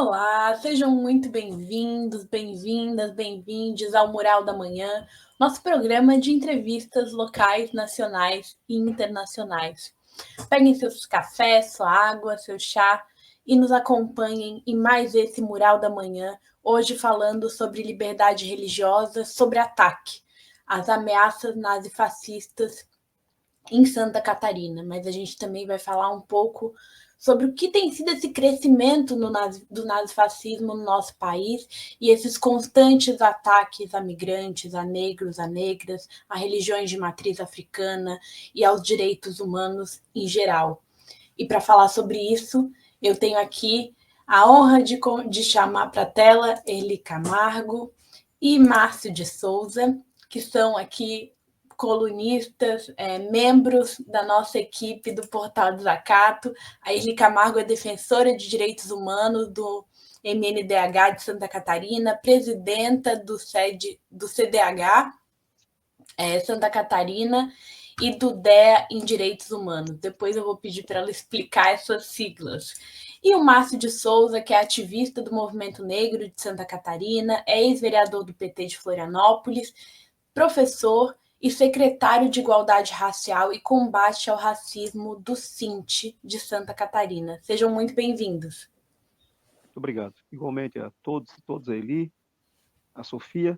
Olá, sejam muito bem-vindos, bem-vindas, bem-vindes ao Mural da Manhã, nosso programa de entrevistas locais, nacionais e internacionais. Peguem seus cafés, sua água, seu chá e nos acompanhem em mais esse Mural da Manhã, hoje falando sobre liberdade religiosa, sobre ataque, as ameaças nazifascistas em Santa Catarina, mas a gente também vai falar um pouco sobre o que tem sido esse crescimento do nazifascismo no nosso país e esses constantes ataques a migrantes, a negros, a negras, a religiões de matriz africana e aos direitos humanos em geral. E para falar sobre isso, eu tenho aqui a honra de chamar para a tela Erli Camargo e Márcio de Souza, que são aqui colunistas, membros da nossa equipe do Portal Desacato. A Erli Camargo é defensora de direitos humanos do MNDH de Santa Catarina, presidenta do CDH Santa Catarina e do DEA em Direitos Humanos. Depois eu vou pedir para ela explicar essas siglas. E o Márcio de Souza, que é ativista do Movimento Negro de Santa Catarina, é ex-vereador do PT de Florianópolis, professor e secretário de Igualdade Racial e Combate ao Racismo do SINT de Santa Catarina. Sejam muito bem-vindos. Muito obrigado. Igualmente a todos e todas, a Eli, a Sofia,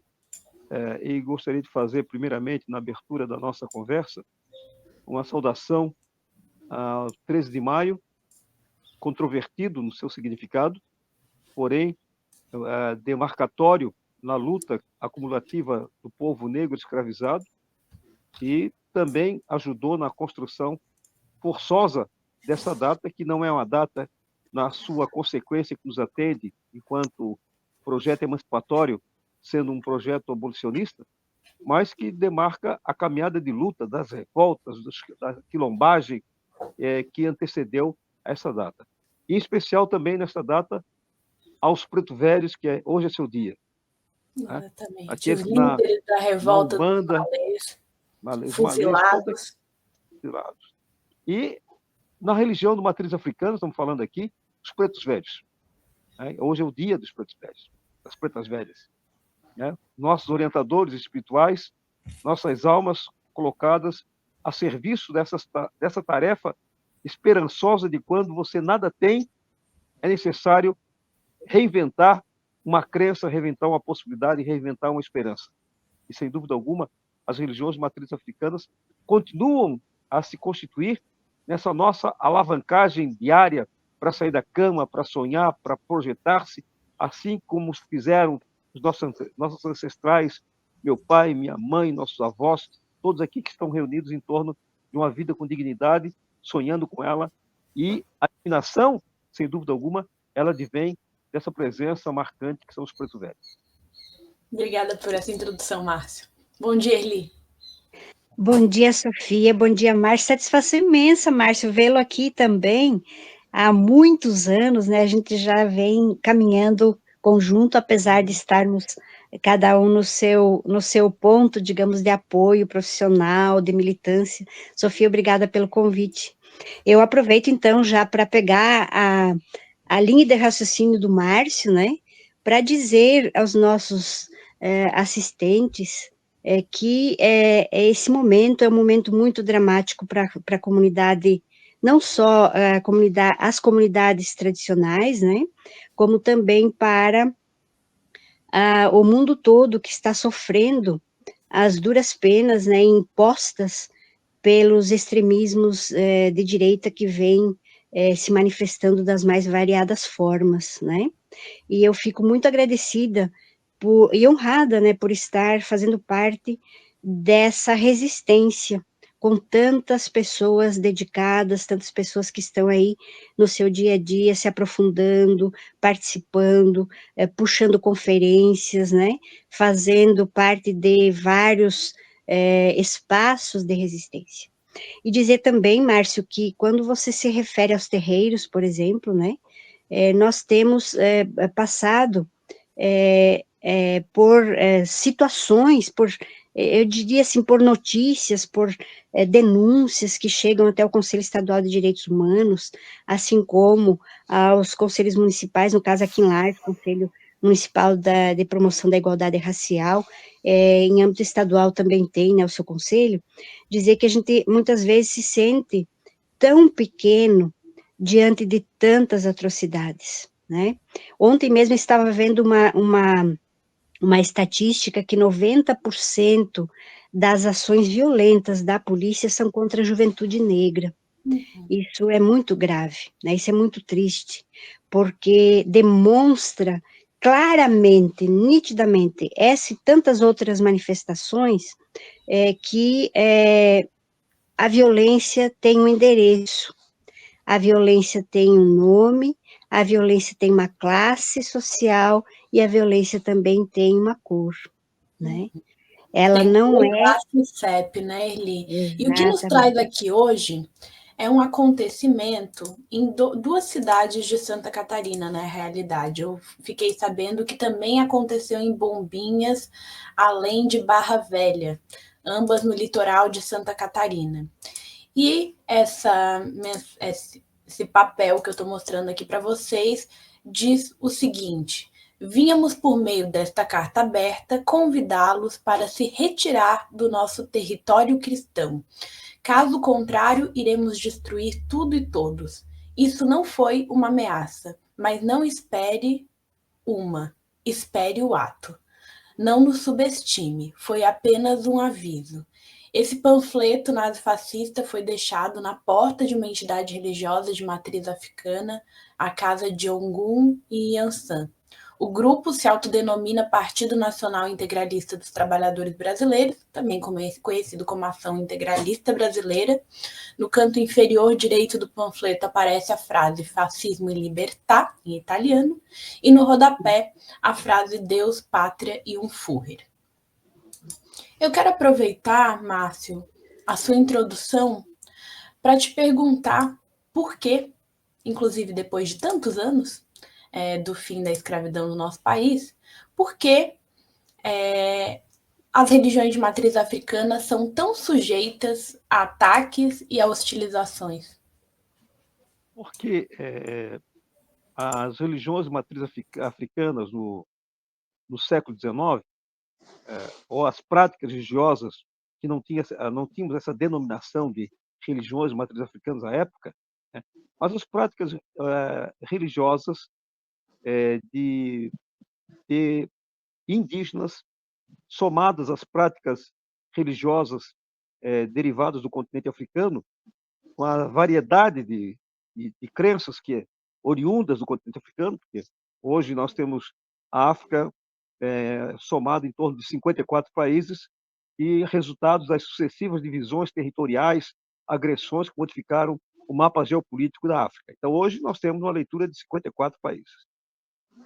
e gostaria de fazer, primeiramente, na abertura da nossa conversa, uma saudação ao 13 de maio, controvertido no seu significado, porém demarcatório na luta acumulativa do povo negro escravizado e também ajudou na construção forçosa dessa data, que não é uma data na sua consequência que nos atende enquanto projeto emancipatório, sendo um projeto abolicionista, mas que demarca a caminhada de luta das revoltas, da quilombagem que antecedeu essa data. Em especial também nessa data aos preto velhos, que hoje é seu dia. Exatamente. Né? Aqueles Os líderes da na revolta Umbanda, dos malês, fuzilados. fuzilados. E na religião de matriz africana, estamos falando aqui, os pretos velhos. Né? Hoje é o dia dos pretos velhos, das pretas velhas. Né? Nossos orientadores espirituais, nossas almas colocadas a serviço dessa tarefa esperançosa de quando você nada tem, é necessário reinventar uma crença, reinventar uma possibilidade, reinventar uma esperança. E, sem dúvida alguma, as religiões matrizes africanas continuam a se constituir nessa nossa alavancagem diária para sair da cama, para sonhar, para projetar-se, assim como fizeram os nossos ancestrais, meu pai, minha mãe, nossos avós, todos aqui que estão reunidos em torno de uma vida com dignidade, sonhando com ela. E a iluminação, sem dúvida alguma, ela advém dessa presença marcante que são os pretos velhos. Obrigada por essa introdução, Márcio. Bom dia, Erli. Bom dia, Sofia. Bom dia, Márcio. Satisfação imensa, Márcio, vê-lo aqui também há muitos anos, né? A gente já vem caminhando conjunto, apesar de estarmos cada um no seu ponto, digamos, de apoio profissional, de militância. Sofia, obrigada pelo convite. Eu aproveito, então, já para pegar a linha de raciocínio do Márcio, né? Para dizer aos nossos assistentes que esse momento é um momento muito dramático para a comunidade, não só as comunidades tradicionais, né, como também para o mundo todo que está sofrendo as duras penas, né, impostas pelos extremismos de direita que vêm se manifestando das mais variadas formas, né, e eu fico muito agradecida e honrada, né, por estar fazendo parte dessa resistência, com tantas pessoas dedicadas, tantas pessoas que estão aí no seu dia a dia, se aprofundando, participando, puxando conferências, né, fazendo parte de vários espaços de resistência. E dizer também, Márcio, que quando você se refere aos terreiros, por exemplo, né, nós temos passado por situações, por eu diria assim, por notícias, por denúncias que chegam até o Conselho Estadual de Direitos Humanos, assim como aos conselhos municipais, no caso aqui em Lages, Conselho Municipal de Promoção da Igualdade Racial, em âmbito estadual também tem, né, o seu conselho, dizer que a gente muitas vezes se sente tão pequeno diante de tantas atrocidades, né? Ontem mesmo estava vendo uma estatística que 90% das ações violentas da polícia são contra a juventude negra. Isso é muito grave, né? Isso é muito triste, porque demonstra claramente, nitidamente, essa e tantas outras manifestações que a violência tem um endereço, a violência tem um nome, a violência tem uma classe social e a violência também tem uma cor, né? Ela Tem não cor, é classe e CEP, né, Erli? E o que nos traz exatamente. aqui hoje é um acontecimento em duas cidades de Santa Catarina, na realidade. Eu fiquei sabendo que também aconteceu em Bombinhas, além de Barra Velha, ambas no litoral de Santa Catarina. E esse papel que eu estou mostrando aqui para vocês diz o seguinte: vínhamos, por meio desta carta aberta, convidá-los para se retirar do nosso território cristão. Caso contrário, iremos destruir tudo e todos. Isso não foi uma ameaça, mas não espere o ato. Não nos subestime, foi apenas um aviso. Esse panfleto nazifascista foi deixado na porta de uma entidade religiosa de matriz africana, a casa de Ogun e Yansan. O grupo se autodenomina Partido Nacional Integralista dos Trabalhadores Brasileiros, também conhecido como Ação Integralista Brasileira. No canto inferior direito do panfleto aparece a frase Fascismo e Libertà, em italiano, e no rodapé a frase Deus, Pátria e um Führer. Eu quero aproveitar, Márcio, a sua introdução para te perguntar por que, inclusive depois de tantos anos do fim da escravidão no nosso país, por que as religiões de matriz africana são tão sujeitas a ataques e a hostilizações? Porque as religiões de matriz africanas no século XIX, ou as práticas religiosas que não tínhamos essa denominação de religiões de matriz africanas à época, né? Mas as práticas religiosas de indígenas, somadas às práticas religiosas derivadas do continente africano, com a variedade de crenças que oriundas do continente africano, porque hoje nós temos a África somada em torno de 54 países e resultados das sucessivas divisões territoriais, agressões que modificaram o mapa geopolítico da África. Então, hoje nós temos uma leitura de 54 países.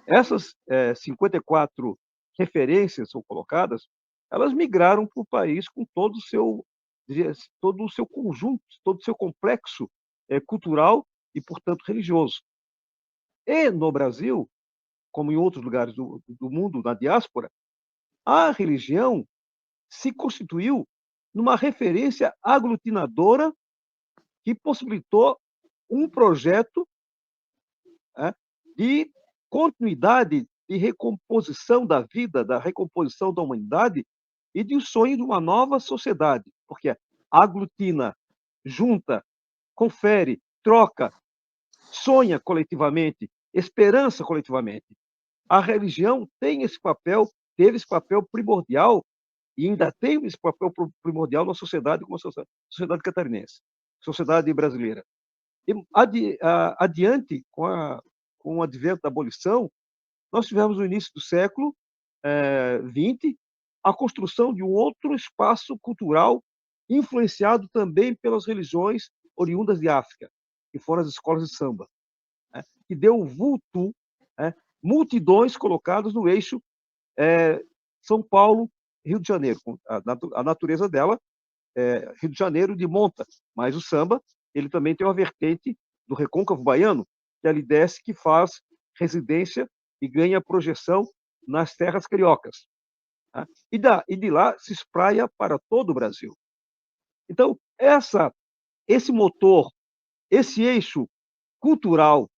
Essas 54 referências são colocadas, elas migraram para o país com todo o seu conjunto, todo o seu complexo cultural e, portanto, religioso. E no Brasil, como em outros lugares do mundo, na diáspora, a religião se constituiu numa referência aglutinadora que possibilitou um projeto de continuidade, de recomposição da vida, da recomposição da humanidade e de um sonho de uma nova sociedade, porque aglutina, junta, confere, troca, sonha coletivamente, esperança coletivamente. A religião tem esse papel, teve esse papel primordial e ainda tem esse papel primordial na sociedade como a sociedade catarinense, sociedade brasileira. E adiante, com o advento da abolição, nós tivemos no início do século XX a construção de um outro espaço cultural influenciado também pelas religiões oriundas de África, que foram as escolas de samba, que deu vulto, multidões colocadas no eixo São Paulo, Rio de Janeiro. A natureza dela Rio de Janeiro de monta, mas o samba ele também tem uma vertente do recôncavo baiano, que ali desce, que faz residência e ganha projeção nas terras cariocas. Tá? E de lá se espraia para todo o Brasil. Então, esse motor, esse eixo cultural,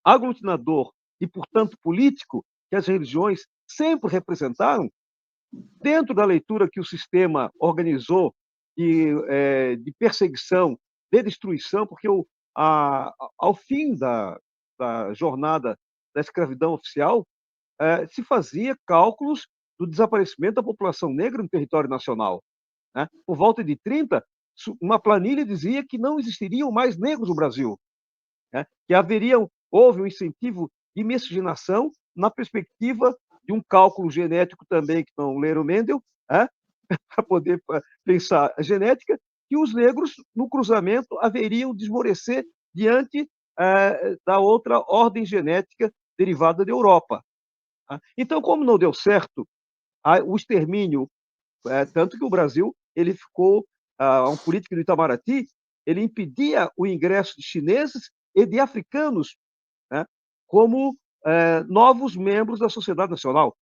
aglutinador e, portanto, político, que as religiões sempre representaram, dentro da leitura que o sistema organizou de perseguição, de destruição, porque ao fim da jornada da escravidão oficial, se fazia cálculos do desaparecimento da população negra no território nacional. Né? Por volta de 30, uma planilha dizia que não existiriam mais negros no Brasil, né? Que houve um incentivo de miscigenação na perspectiva de um cálculo genético também, que não leram Mendel, né? Para poder pensar a genética, que os negros, no cruzamento, haveriam de esmorecer diante da outra ordem genética derivada da Europa. Tá? Então, como não deu certo o extermínio, tanto que o Brasil ele ficou, um político do Itamaraty, ele impedia o ingresso de chineses e de africanos, né, como novos membros da sociedade nacional.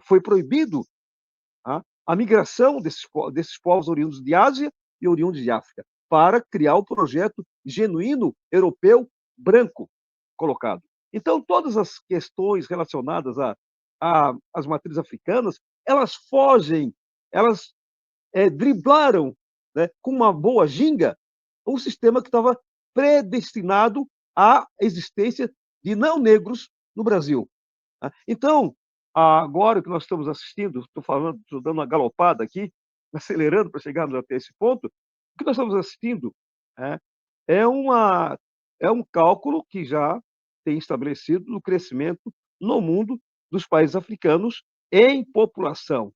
Foi proibido a migração desses povos oriundos de Ásia e oriundos de África, para criar o projeto genuíno europeu branco colocado. Então, todas as questões relacionadas às matrizes africanas, elas fogem, elas driblaram, né, com uma boa ginga, um sistema que estava predestinado à existência de não negros no Brasil. Então, agora que nós estamos assistindo, estou dando uma galopada aqui, acelerando para chegarmos até esse ponto, o que nós estamos assistindo é um cálculo que já tem estabelecido no crescimento no mundo dos países africanos em população.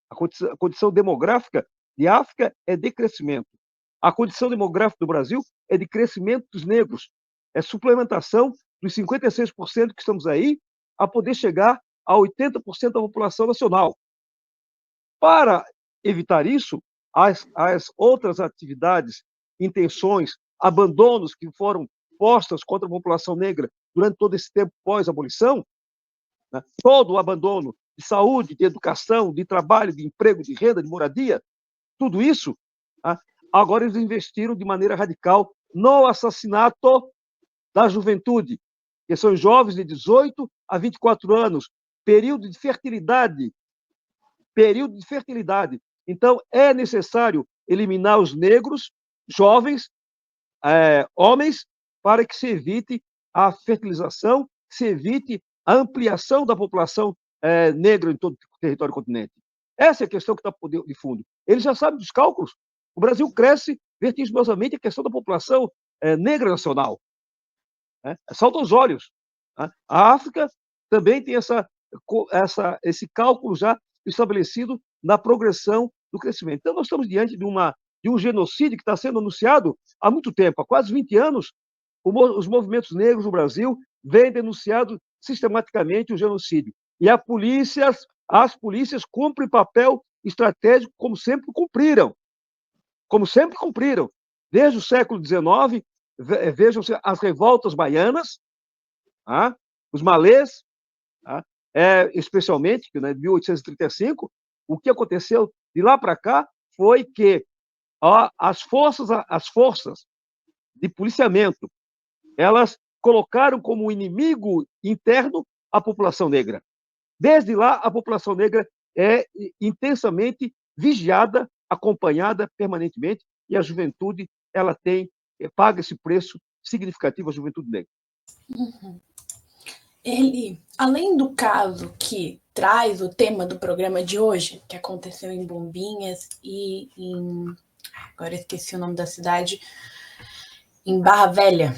A condição demográfica de África é de crescimento. A condição demográfica do Brasil é de crescimento dos negros. É suplementação dos 56% que estamos aí a poder chegar a 80% da população nacional. Para evitar isso, as outras atividades, intenções, abandonos que foram postas contra a população negra durante todo esse tempo pós-abolição, né, todo o abandono de saúde, de educação, de trabalho, de emprego, de renda, de moradia, tudo isso, agora eles investiram de maneira radical no assassinato da juventude, que são jovens de 18 a 24 anos, período de fertilidade. Então, é necessário eliminar os negros, jovens, homens, para que se evite a fertilização, se evite a ampliação da população negra em todo o território do continente. Essa é a questão que está de fundo. Eles já sabem dos cálculos. O Brasil cresce vertiginosamente a questão da população negra nacional. Salta aos olhos. A África também tem esse cálculo já estabelecido na progressão do crescimento. Então, nós estamos diante de um genocídio que está sendo anunciado há muito tempo, há quase 20 anos. Os movimentos negros no Brasil vêm denunciando sistematicamente o genocídio. E as polícias cumprem papel estratégico como sempre cumpriram. Desde o século XIX, vejam-se as revoltas baianas, os malês, especialmente, em 1835, o que aconteceu de lá para cá foi que as forças de policiamento, elas colocaram como inimigo interno a população negra. Desde lá, a população negra é intensamente vigiada, acompanhada permanentemente, e a juventude ela paga esse preço significativo, a juventude negra. Uhum. Ele, além do caso que traz o tema do programa de hoje, que aconteceu em Bombinhas e agora esqueci o nome da cidade, em Barra Velha.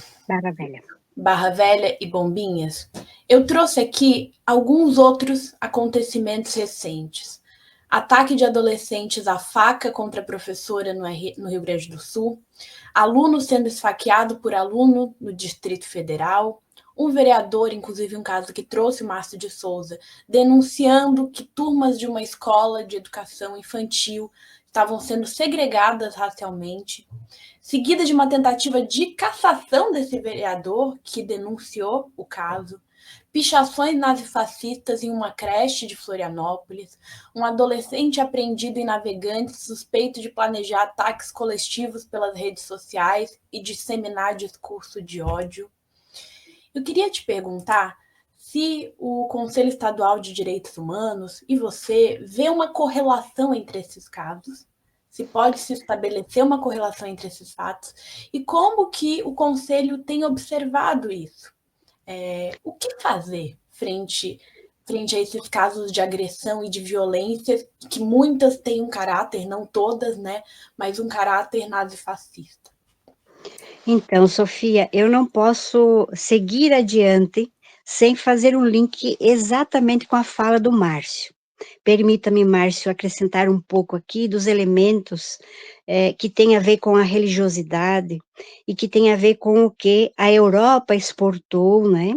Barra Velha e Bombinhas, eu trouxe aqui alguns outros acontecimentos recentes. Ataque de adolescentes à faca contra professora no Rio Grande do Sul, aluno sendo esfaqueado por aluno no Distrito Federal, um vereador, inclusive um caso que trouxe o Márcio de Souza, denunciando que turmas de uma escola de educação infantil estavam sendo segregadas racialmente, seguida de uma tentativa de cassação desse vereador que denunciou o caso, pichações nazifascistas em uma creche de Florianópolis, um adolescente apreendido em Navegantes suspeito de planejar ataques coletivos pelas redes sociais e disseminar discurso de ódio. Eu queria te perguntar se o Conselho Estadual de Direitos Humanos e você vê uma correlação entre esses casos, se pode se estabelecer uma correlação entre esses fatos, e como que o Conselho tem observado isso. O que fazer frente a esses casos de agressão e de violência, que muitas têm um caráter, não todas, né, mas um caráter nazifascista? Então, Sofia, eu não posso seguir adiante sem fazer um link exatamente com a fala do Márcio. Permita-me, Márcio, acrescentar um pouco aqui dos elementos que tem a ver com a religiosidade e que tem a ver com o que a Europa exportou, né?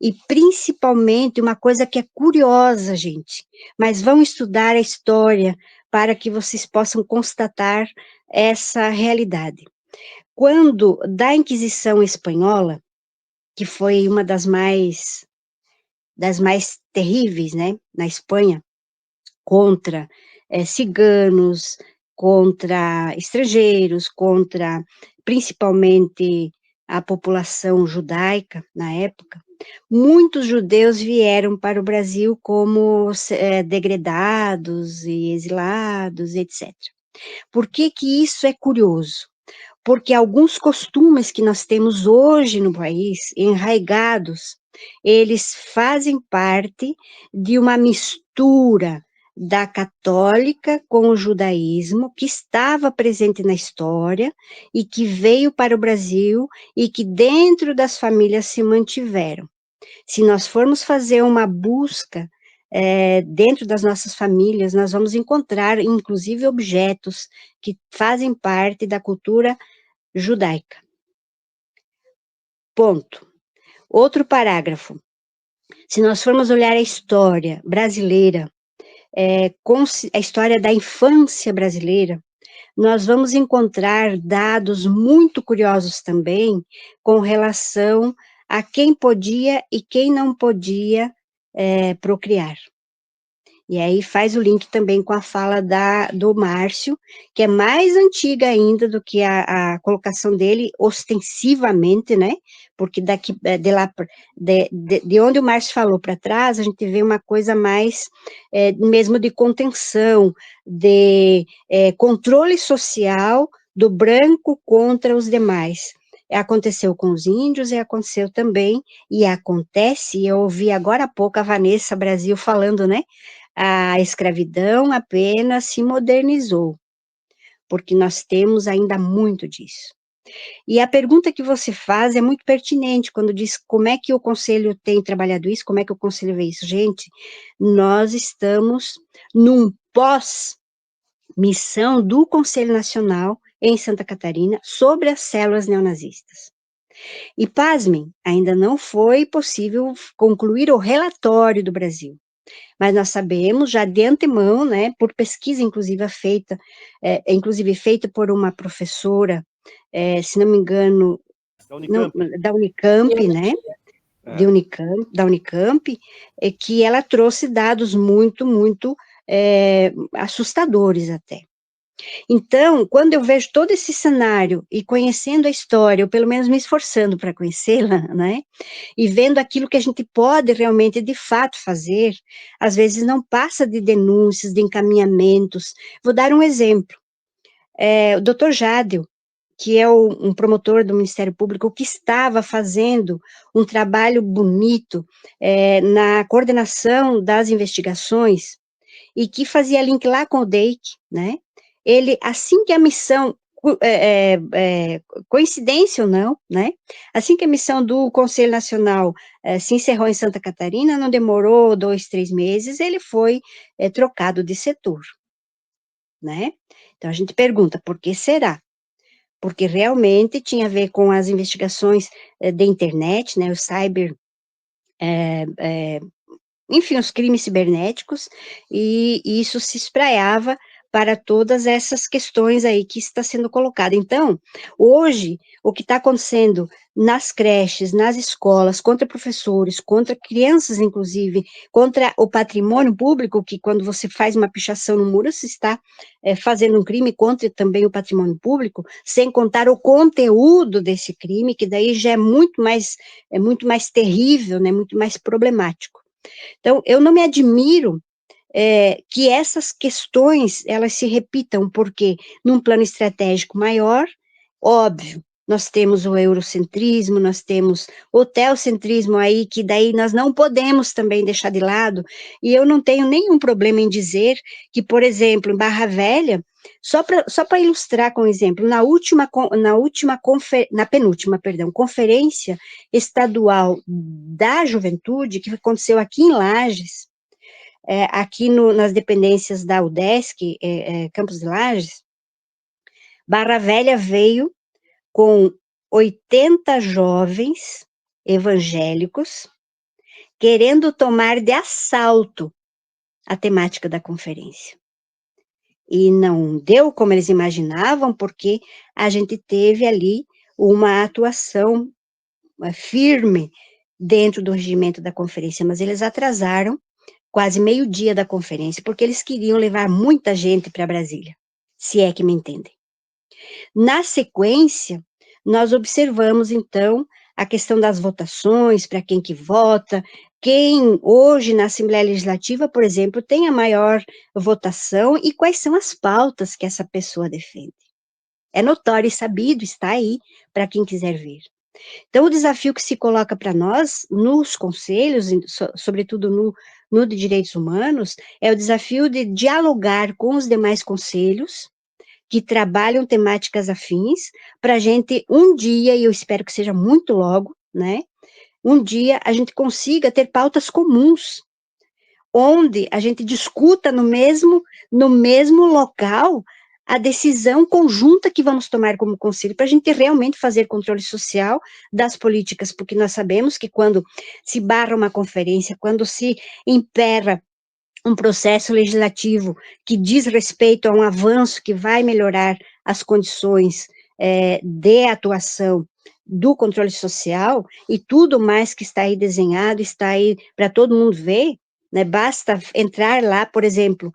E principalmente uma coisa que é curiosa, gente, mas vão estudar a história para que vocês possam constatar essa realidade. Quando da Inquisição Espanhola, que foi uma das mais terríveis, né, na Espanha, contra ciganos, contra estrangeiros, contra principalmente a população judaica na época, muitos judeus vieram para o Brasil como degredados e exilados, etc. Por que que isso é curioso? Porque alguns costumes que nós temos hoje no país, enraigados, eles fazem parte de uma mistura da católica com o judaísmo, que estava presente na história e que veio para o Brasil e que dentro das famílias se mantiveram. Se nós formos fazer uma busca dentro das nossas famílias, nós vamos encontrar, inclusive, objetos que fazem parte da cultura judaica. Ponto. Outro parágrafo. Se nós formos olhar a história brasileira, a história da infância brasileira, nós vamos encontrar dados muito curiosos também com relação a quem podia e quem não podia procriar. E aí faz o link também com a fala do Márcio, que é mais antiga ainda do que a colocação dele, ostensivamente, né? Porque daqui, de onde o Márcio falou para trás, a gente vê uma coisa mais mesmo de contenção, de controle social do branco contra os demais. Aconteceu com os índios e aconteceu também, e acontece, eu ouvi agora há pouco a Vanessa Brasil falando, né? A escravidão apenas se modernizou, porque nós temos ainda muito disso. E a pergunta que você faz é muito pertinente, quando diz como é que o Conselho tem trabalhado isso, como é que o Conselho vê isso. Gente, nós estamos num pós-missão do Conselho Nacional em Santa Catarina sobre as células neonazistas. E, pasmem, ainda não foi possível concluir o relatório do Brasil. Mas nós sabemos já de antemão, né, por pesquisa inclusive feita por uma professora, se não me engano, da Unicamp, né, da Unicamp, que ela trouxe dados muito, muito assustadores até. Então, quando eu vejo todo esse cenário e conhecendo a história, ou pelo menos me esforçando para conhecê-la, né, e vendo aquilo que a gente pode realmente, de fato, fazer, às vezes não passa de denúncias, de encaminhamentos. Vou dar um exemplo. O doutor Jádeo, que é um promotor do Ministério Público, que estava fazendo um trabalho bonito na coordenação das investigações, e que fazia link lá com o DEIC, né? Ele, assim que a missão, coincidência ou não, né? Assim que a missão do Conselho Nacional se encerrou em Santa Catarina, não demorou 2, 3 meses, ele foi trocado de setor, né? Então a gente pergunta, por que será? Porque realmente tinha a ver com as investigações da internet, né? O cyber, enfim, os crimes cibernéticos, e isso se espraiava para todas essas questões aí que está sendo colocada. Então, hoje, o que está acontecendo nas creches, nas escolas, contra professores, contra crianças, inclusive, contra o patrimônio público, que quando você faz uma pichação no muro, você está fazendo um crime contra também o patrimônio público, sem contar o conteúdo desse crime, que daí já é muito mais terrível, né, muito mais problemático. Então, eu não me admiro que essas questões, elas se repitam, porque num plano estratégico maior, óbvio, nós temos o eurocentrismo, nós temos o teocentrismo aí, que daí nós não podemos também deixar de lado, e eu não tenho nenhum problema em dizer que, por exemplo, em Barra Velha, só para ilustrar com exemplo, na penúltima, perdão, conferência estadual da juventude, que aconteceu aqui em Lages, aqui nas dependências da UDESC, Campos de Lages, Barra Velha veio com 80 jovens evangélicos querendo tomar de assalto a temática da conferência. E não deu como eles imaginavam, porque a gente teve ali uma atuação firme dentro do regimento da conferência, mas eles atrasaram quase meio-dia da conferência, porque eles queriam levar muita gente para Brasília, se é que me entendem. Na sequência, nós observamos, então, a questão das votações, para quem que vota, quem hoje na Assembleia Legislativa, por exemplo, tem a maior votação e quais são as pautas que essa pessoa defende. É notório e sabido, está aí para quem quiser ver. Então, o desafio que se coloca para nós, nos conselhos, sobretudo no de direitos humanos, é o desafio de dialogar com os demais conselhos, que trabalham temáticas afins, para a gente, um dia, e eu espero que seja muito logo, né, um dia a gente consiga ter pautas comuns, onde a gente discuta no mesmo local a decisão conjunta que vamos tomar como conselho, para a gente realmente fazer controle social das políticas, porque nós sabemos que quando se barra uma conferência, quando se emperra um processo legislativo que diz respeito a um avanço que vai melhorar as condições de atuação do controle social, e tudo mais que está aí desenhado, está aí para todo mundo ver, né, basta entrar lá, por exemplo,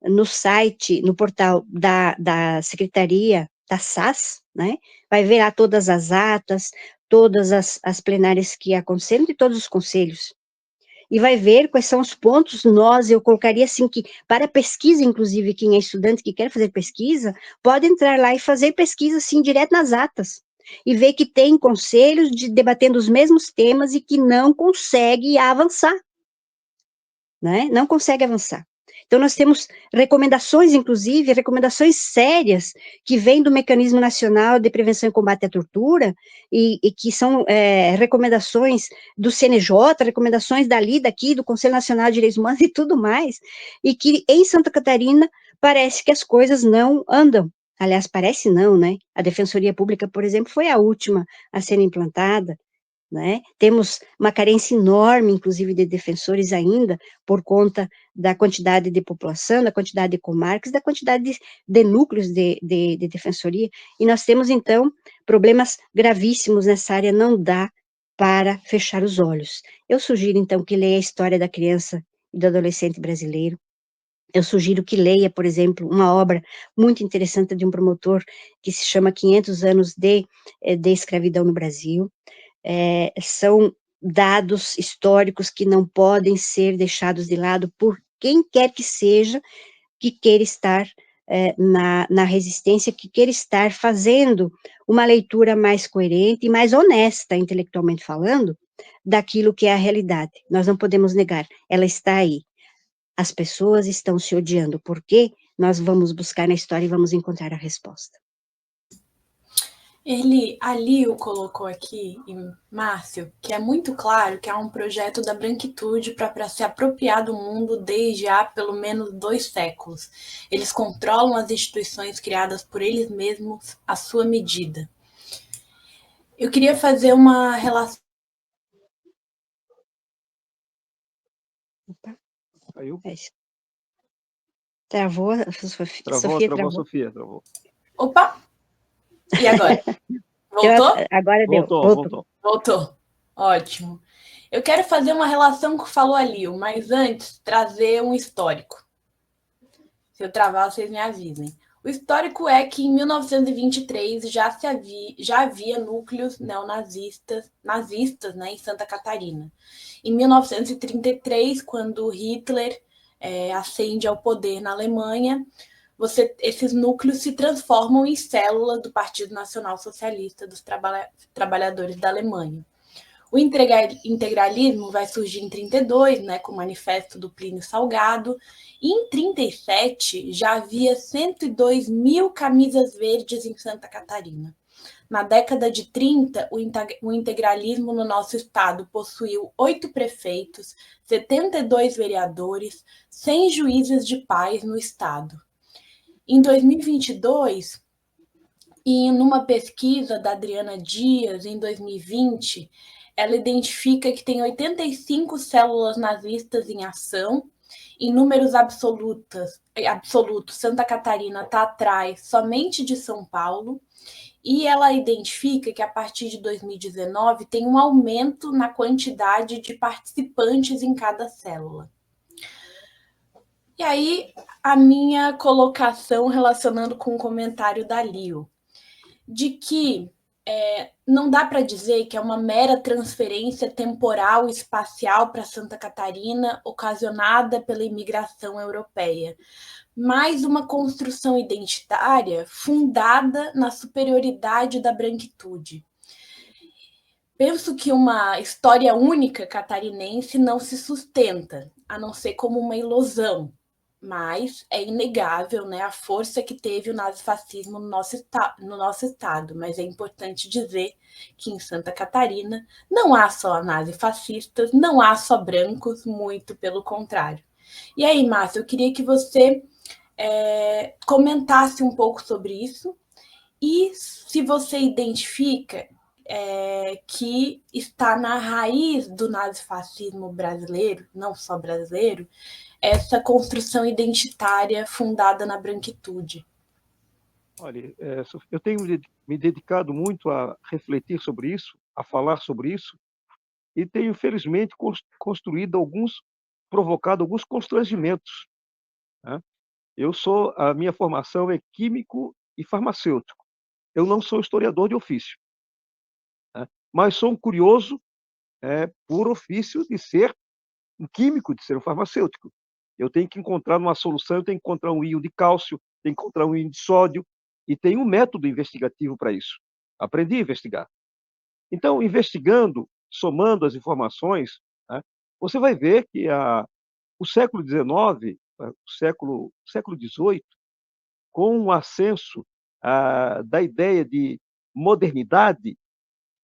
no site, no portal da Secretaria da SAS, né, vai ver lá todas as atas, todas as plenárias que aconteceram de todos os conselhos, e vai ver quais são os pontos. Eu colocaria assim que, para pesquisa, inclusive, quem é estudante que quer fazer pesquisa, pode entrar lá e fazer pesquisa, assim, direto nas atas, e ver que tem conselhos debatendo os mesmos temas e que não consegue avançar, né? Não consegue avançar. Então, nós temos recomendações, inclusive, recomendações sérias, que vêm do Mecanismo Nacional de Prevenção e Combate à Tortura, e que são recomendações do CNJ, recomendações daqui, do Conselho Nacional de Direitos Humanos e tudo mais, e que em Santa Catarina parece que as coisas não andam. Aliás, parece não, né? A Defensoria Pública, por exemplo, foi a última a ser implantada, né? Temos uma carência enorme, inclusive, de defensores ainda, por conta da quantidade de população, da quantidade de comarcas, da quantidade de núcleos de defensoria, e nós temos, então, problemas gravíssimos nessa área, não dá para fechar os olhos. Eu sugiro, então, que leia a história da criança e do adolescente brasileiro. Eu sugiro que leia, por exemplo, uma obra muito interessante de um promotor que se chama 500 anos de escravidão no Brasil. São dados históricos que não podem ser deixados de lado por quem quer que seja que queira estar na resistência, que queira estar fazendo uma leitura mais coerente e mais honesta, intelectualmente falando, daquilo que é a realidade. Nós não podemos negar, ela está aí. As pessoas estão se odiando, por quê? Nós vamos buscar na história e vamos encontrar a resposta. Ali o colocou aqui, Márcio, que é muito claro que há um projeto da branquitude para se apropriar do mundo desde há pelo menos 2 séculos. Eles controlam as instituições criadas por eles mesmos à sua medida. Eu queria fazer uma relação. Opa. Caiu? Travou, Sofia Travou, travou. Sofia, travou. Opa! E agora? Voltou? Agora deu. Voltou. Voltou. Ótimo. Eu quero fazer uma relação com o que falou ali, mas antes trazer um histórico. Se eu travar, vocês me avisem. O histórico é que em 1923 já havia núcleos neonazistas né, em Santa Catarina. Em 1933, quando Hitler ascende ao poder na Alemanha, esses núcleos se transformam em células do Partido Nacional Socialista dos Trabalhadores da Alemanha. O integralismo vai surgir em 32, né, com o Manifesto do Plínio Salgado, e em 37 já havia 102 mil camisas verdes em Santa Catarina. Na década de 30, o integralismo no nosso estado possuiu 8 prefeitos, 72 vereadores, 100 juízes de paz no estado. Em 2022, e numa pesquisa da Adriana Dias, em 2020, ela identifica que tem 85 células nazistas em ação. Em números absolutos, Santa Catarina está atrás somente de São Paulo. E ela identifica que a partir de 2019 tem um aumento na quantidade de participantes em cada célula. E aí, a minha colocação relacionando com o comentário da Lio, de que não dá para dizer que é uma mera transferência temporal e espacial para Santa Catarina ocasionada pela imigração europeia, mas uma construção identitária fundada na superioridade da branquitude. Penso que uma história única catarinense não se sustenta, a não ser como uma ilusão, mas é inegável, né, a força que teve o nazifascismo no nosso estado. Mas é importante dizer que em Santa Catarina não há só nazifascistas, não há só brancos, muito pelo contrário. E aí, Márcia, eu queria que você comentasse um pouco sobre isso e se você identifica que está na raiz do nazifascismo brasileiro, não só brasileiro, essa construção identitária fundada na branquitude. Olha, eu tenho me dedicado muito a refletir sobre isso, a falar sobre isso, e tenho, felizmente, provocado alguns constrangimentos, né? A minha formação é químico e farmacêutico. Eu não sou historiador de ofício, né? Mas sou um curioso por ofício de ser um químico, de ser um farmacêutico. Eu tenho que encontrar uma solução, eu tenho que encontrar um íon de cálcio, tenho que encontrar um íon de sódio, e tem um método investigativo para isso. Aprendi a investigar. Então, investigando, somando as informações, né, você vai ver que o século XIX, o século XVIII, com o ascenso da ideia de modernidade,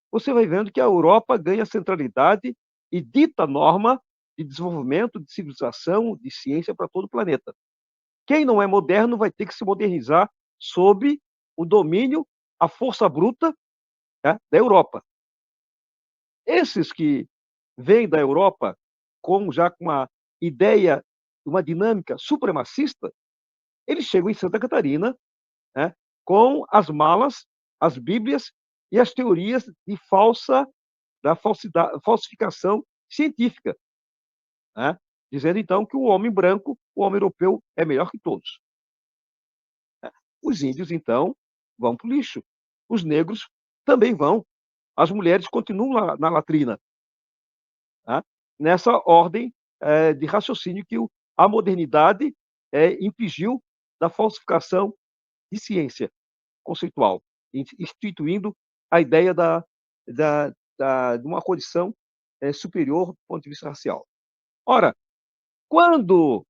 você vai vendo que a Europa ganha centralidade e dita a norma de desenvolvimento, de civilização, de ciência para todo o planeta. Quem não é moderno vai ter que se modernizar sob o domínio, a força bruta, né, da Europa. Esses que vêm da Europa já com uma ideia, uma dinâmica supremacista, eles chegam em Santa Catarina, né, com as malas, as bíblias e as teorias da falsificação científica, né, dizendo então que o homem branco, o homem europeu, é melhor que todos. Os índios, então, vão para o lixo. Os negros também vão. As mulheres continuam na latrina. Tá? Nessa ordem de raciocínio que a modernidade impingiu da falsificação de ciência conceitual, instituindo a ideia de uma condição superior do ponto de vista racial. Ora, quando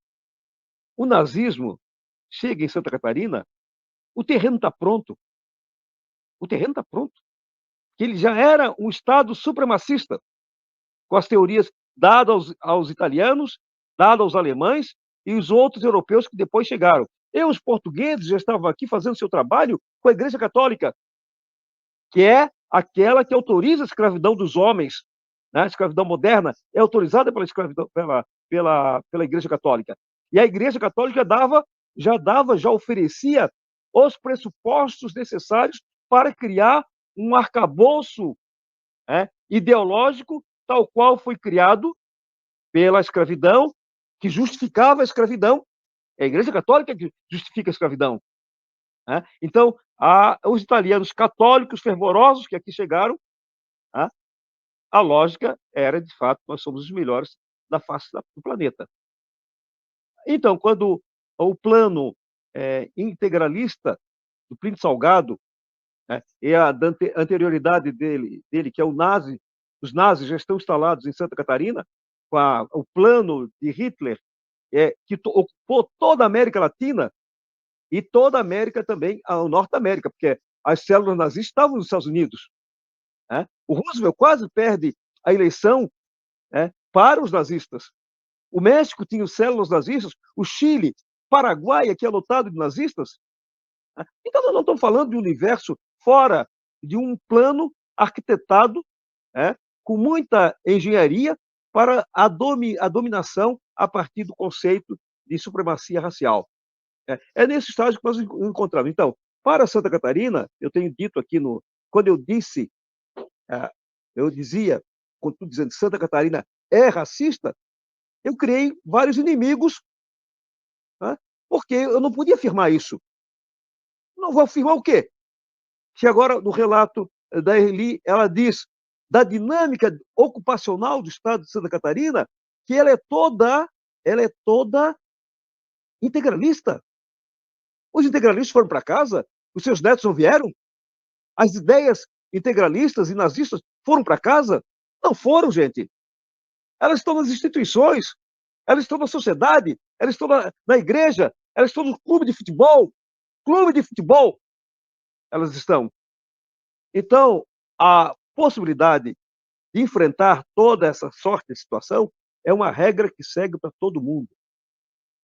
o nazismo chega em Santa Catarina, o terreno está pronto. O terreno está pronto. Que ele já era um Estado supremacista, com as teorias dadas aos italianos, dadas aos alemães e os outros europeus que depois chegaram. E os portugueses já estavam aqui fazendo seu trabalho com a Igreja Católica, que é aquela que autoriza a escravidão dos homens, né? A escravidão moderna é autorizada pela Igreja Católica. E a Igreja Católica dava já oferecia os pressupostos necessários para criar um arcabouço ideológico, tal qual foi criado pela escravidão, que justificava a escravidão. É a Igreja Católica que justifica a escravidão. Então, os italianos católicos fervorosos que aqui chegaram, a lógica era, de fato, nós somos os melhores da face do planeta. Então, quando o plano integralista do Plínio Salgado, e a anterioridade dele, que é os nazis já estão instalados em Santa Catarina, com o plano de Hitler, que ocupou toda a América Latina e toda a América também, a Norte América, porque as células nazistas estavam nos Estados Unidos. O Roosevelt quase perde a eleição para os nazistas. O México tinha células nazistas, o Chile, Paraguai, aqui é lotado de nazistas. Então, nós não estamos falando de um universo fora de um plano arquitetado com muita engenharia para a dominação a partir do conceito de supremacia racial. É nesse estágio que nós nos encontramos. Então, para Santa Catarina, eu tenho dito aqui, quando eu dizia, quando estou dizendo que Santa Catarina é racista, eu criei vários inimigos, porque eu não podia afirmar isso. Não vou afirmar o quê? Que agora, no relato da Erli, ela diz da dinâmica ocupacional do Estado de Santa Catarina, que ela é toda integralista. Os integralistas foram para casa, os seus netos não vieram? As ideias integralistas e nazistas foram para casa? Não foram, gente. Elas estão nas instituições, elas estão na sociedade, elas estão na igreja, elas estão no clube de futebol. Clube de futebol, elas estão. Então, a possibilidade de enfrentar toda essa sorte de situação é uma regra que segue para todo mundo.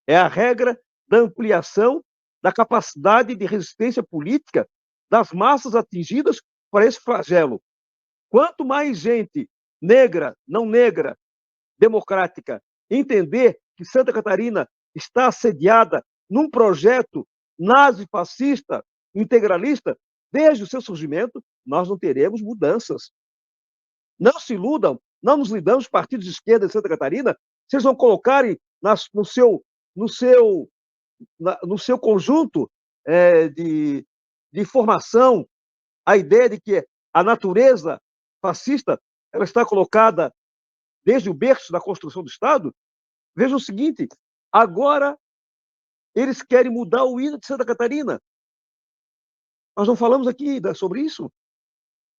É a regra da ampliação da capacidade de resistência política das massas atingidas por esse flagelo. Quanto mais gente negra, não negra, democrática, entender que Santa Catarina está assediada num projeto nazi-fascista, integralista, desde o seu surgimento, nós não teremos mudanças. Não se iludam, não nos lidamos partidos de esquerda de Santa Catarina, vocês vão colocarem no seu conjunto de formação a ideia de que a natureza fascista ela está colocada desde o berço da construção do Estado. Vejam o seguinte, agora eles querem mudar o hino de Santa Catarina. Nós não falamos aqui sobre isso?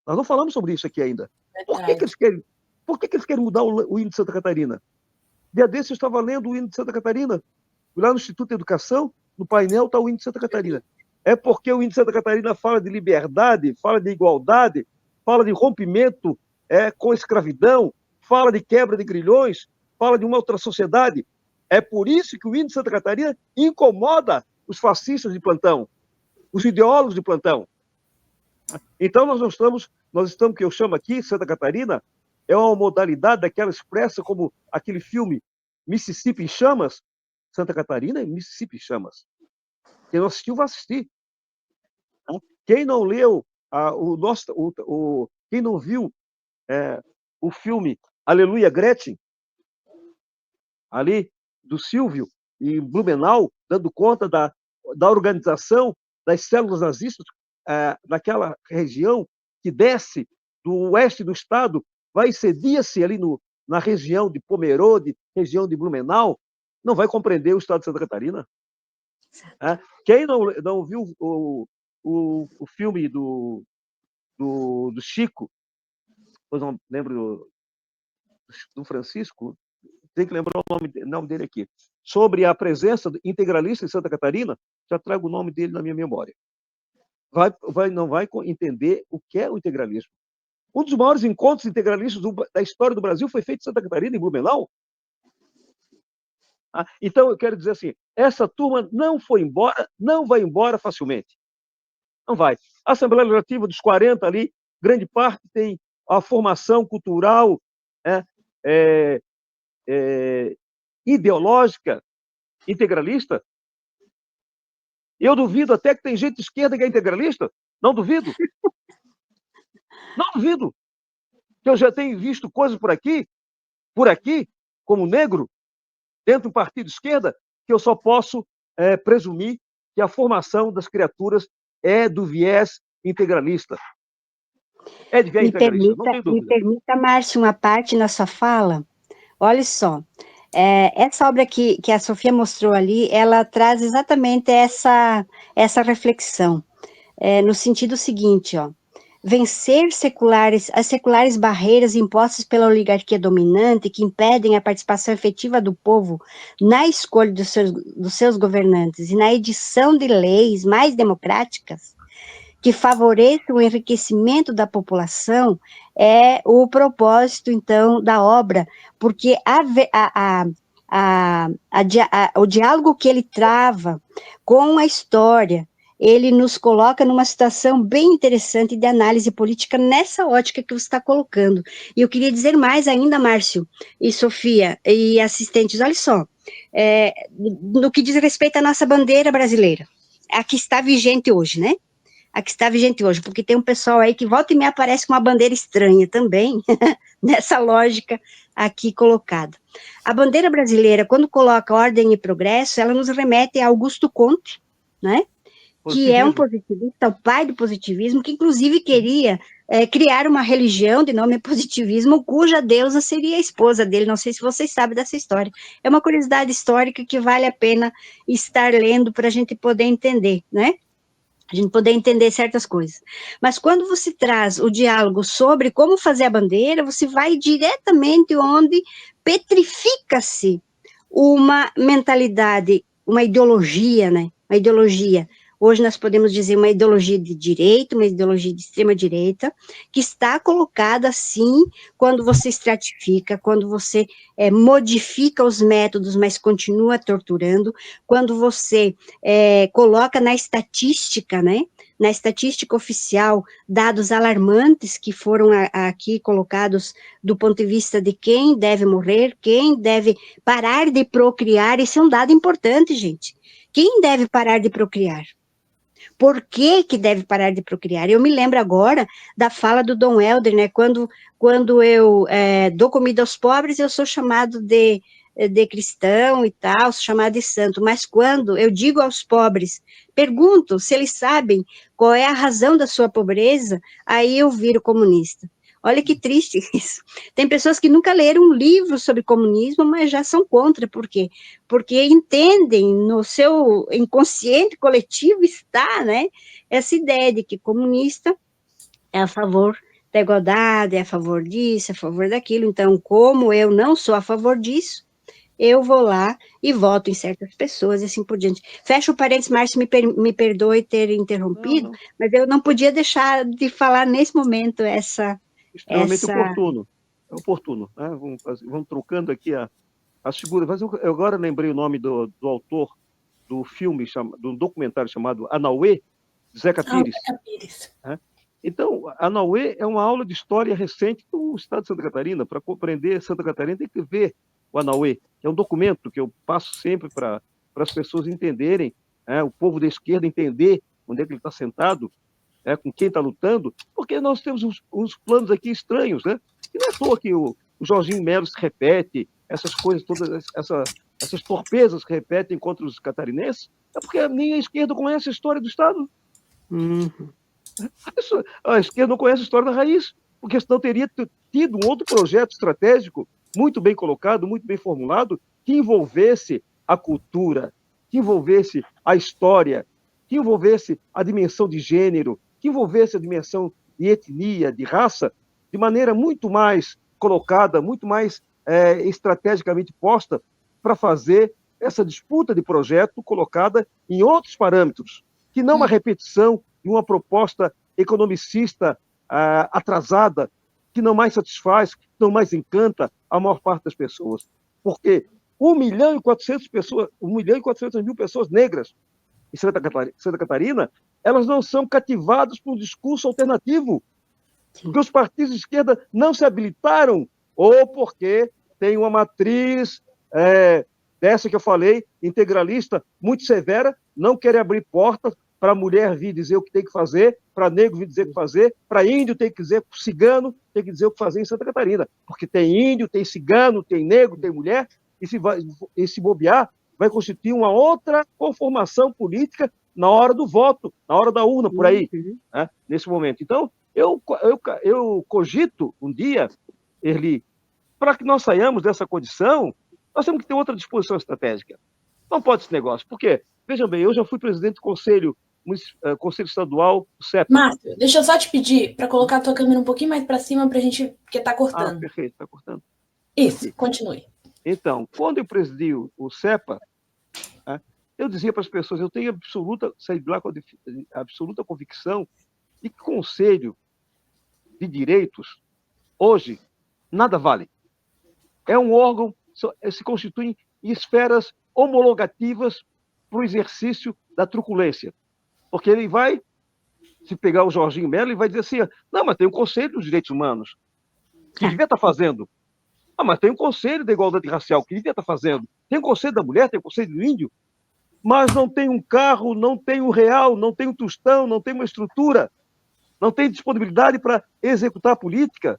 Nós não falamos sobre isso aqui ainda. Por que eles querem mudar o hino de Santa Catarina? Dia desse eu estava lendo o hino de Santa Catarina. Lá no Instituto de Educação, no painel, está o hino de Santa Catarina. É porque o hino de Santa Catarina fala de liberdade, fala de igualdade, fala de rompimento com a escravidão, fala de quebra de grilhões, fala de uma outra sociedade. É por isso que o hino de Santa Catarina incomoda os fascistas de plantão, os ideólogos de plantão. Então, nós estamos, que eu chamo aqui, Santa Catarina, é uma modalidade daquela expressa como aquele filme Mississippi em Chamas. Santa Catarina é Mississippi em Chamas. Quem não assistiu, vai assistir. Quem não leu, quem não viu o filme Aleluia Gretchen, ali do Silvio, em Blumenau, dando conta da organização das células nazistas naquela região que desce do oeste do estado, vai cedia-se ali na região de Pomerode, região de Blumenau, não vai compreender o estado de Santa Catarina. Quem não viu o filme do Chico, pois não lembro do Francisco, tem que lembrar o nome dele aqui, sobre a presença integralista em Santa Catarina, já trago o nome dele na minha memória. Não vai entender o que é o integralismo. Um dos maiores encontros integralistas da história do Brasil foi feito em Santa Catarina, em Blumenau. Então, eu quero dizer assim, essa turma não foi embora, não vai embora facilmente. Não vai. A Assembleia Legislativa dos 40 ali, grande parte tem a formação cultural, ideológica, integralista. Eu duvido até que tem gente de esquerda que é integralista. Não duvido. Não duvido. Eu já tenho visto coisas por aqui, como negro, dentro do partido de esquerda, que eu só posso presumir que a formação das criaturas é do viés integralista. É de viés integralista, não tenho Me dúvida. permita, Márcio, uma parte na sua fala. Olha só, essa obra que a Sofia mostrou ali, ela traz exatamente essa reflexão, no sentido seguinte, ó, vencer as seculares barreiras impostas pela oligarquia dominante que impedem a participação efetiva do povo na escolha dos seus governantes e na edição de leis mais democráticas, que favoreçam o enriquecimento da população, é o propósito, então, da obra, porque o diálogo que ele trava com a história, ele nos coloca numa situação bem interessante de análise política nessa ótica que você está colocando. E eu queria dizer mais ainda, Márcio e Sofia e assistentes, olha só, no que diz respeito à nossa bandeira brasileira, a que está vigente hoje, né? A que está vigente hoje, porque tem um pessoal aí que volta e me aparece com uma bandeira estranha também, nessa lógica aqui colocada. A bandeira brasileira, quando coloca ordem e progresso, ela nos remete a Augusto Comte, né? Que é um positivista, o pai do positivismo, que inclusive queria criar uma religião de nome positivismo, cuja deusa seria a esposa dele. Não sei se vocês sabem dessa história. É uma curiosidade histórica que vale a pena estar lendo para a gente poder entender, né? A gente poder entender certas coisas. Mas quando você traz o diálogo sobre como fazer a bandeira, você vai diretamente onde petrifica-se uma mentalidade, uma ideologia, né? Uma ideologia. Hoje nós podemos dizer uma ideologia de direita, uma ideologia de extrema-direita, que está colocada assim quando você estratifica, quando você modifica os métodos, mas continua torturando, quando você coloca na estatística, né? Na estatística oficial, dados alarmantes que foram aqui colocados do ponto de vista de quem deve morrer, quem deve parar de procriar. Isso é um dado importante, gente. Quem deve parar de procriar? Por que deve parar de procriar? Eu me lembro agora da fala do Dom Helder, né? Quando eu dou comida aos pobres, eu sou chamado de cristão e tal, sou chamado de santo, mas quando eu digo aos pobres, pergunto se eles sabem qual é a razão da sua pobreza, aí eu viro comunista. Olha que triste isso. Tem pessoas que nunca leram um livro sobre comunismo, mas já são contra. Por quê? Porque entendem, no seu inconsciente coletivo está, né, essa ideia de que comunista é a favor da igualdade, é a favor disso, é a favor daquilo. Então, como eu não sou a favor disso, eu vou lá e voto em certas pessoas e assim por diante. Fecho o parênteses, Márcio, me perdoe ter interrompido, Não. mas eu não podia deixar de falar nesse momento essa... Extremamente oportuno. É oportuno. Né? Vamos trocando aqui as figuras. Mas eu agora lembrei o nome do autor do filme, do documentário chamado Anauê, Zeca Pires. Zeca Pires. Né? Então, Anauê é uma aula de história recente do estado de Santa Catarina. Para compreender Santa Catarina, tem que ver o Anauê. É um documento que eu passo sempre para as pessoas entenderem, o povo da esquerda entender onde é que ele está sentado, com quem está lutando, porque nós temos uns planos aqui estranhos, né? E não é à toa que o Jorginho Melo se repete, essas coisas todas, essas torpezas que repetem contra os catarinenses, é porque nem a esquerda conhece a história do Estado. A esquerda não conhece a história da raiz, porque senão teria tido um outro projeto estratégico muito bem colocado, muito bem formulado, que envolvesse a cultura, que envolvesse a história, que envolvesse a dimensão de gênero, que envolvesse a dimensão de etnia, de raça, de maneira muito mais colocada, muito mais estrategicamente posta para fazer essa disputa de projeto colocada em outros parâmetros, que não uma repetição de uma proposta economicista atrasada, que não mais satisfaz, que não mais encanta a maior parte das pessoas. Porque 1.400.000 pessoas negras em Santa Catarina, elas não são cativadas por um discurso alternativo, porque os partidos de esquerda não se habilitaram, ou porque tem uma matriz dessa que eu falei, integralista, muito severa, não querem abrir portas para a mulher vir dizer o que tem que fazer, para negro vir dizer o que fazer, para índio tem que dizer, para cigano tem que dizer o que fazer em Santa Catarina. Porque tem índio, tem cigano, tem negro, tem mulher, e se bobear, vai constituir uma outra conformação política na hora do voto, na hora da urna, por aí, né, nesse momento. Então, eu cogito um dia, Erli, para que nós saiamos dessa condição, nós temos que ter outra disposição estratégica. Não pode esse negócio. Por quê? Vejam bem, eu já fui presidente do Conselho Estadual, do CEPA. Márcio, deixa eu só te pedir para colocar a tua câmera um pouquinho mais para cima para a gente, porque está cortando. Perfeito, está cortando. Isso, continue. Então, quando eu presidi o CEPA, né, eu dizia para as pessoas, eu tenho saí de lá com absoluta convicção de que Conselho de Direitos, hoje, nada vale. É um órgão, se constitui em esferas homologativas para o exercício da truculência. Porque ele vai, se pegar o Jorginho Mello, ele vai dizer assim, não, mas tem um Conselho dos Direitos Humanos, que devia estar fazendo. Mas tem um Conselho da Igualdade Racial, que devia estar fazendo. Tem um Conselho da Mulher, tem um Conselho do Índio, mas não tem um carro, não tem um real, não tem um tostão, não tem uma estrutura, não tem disponibilidade para executar a política.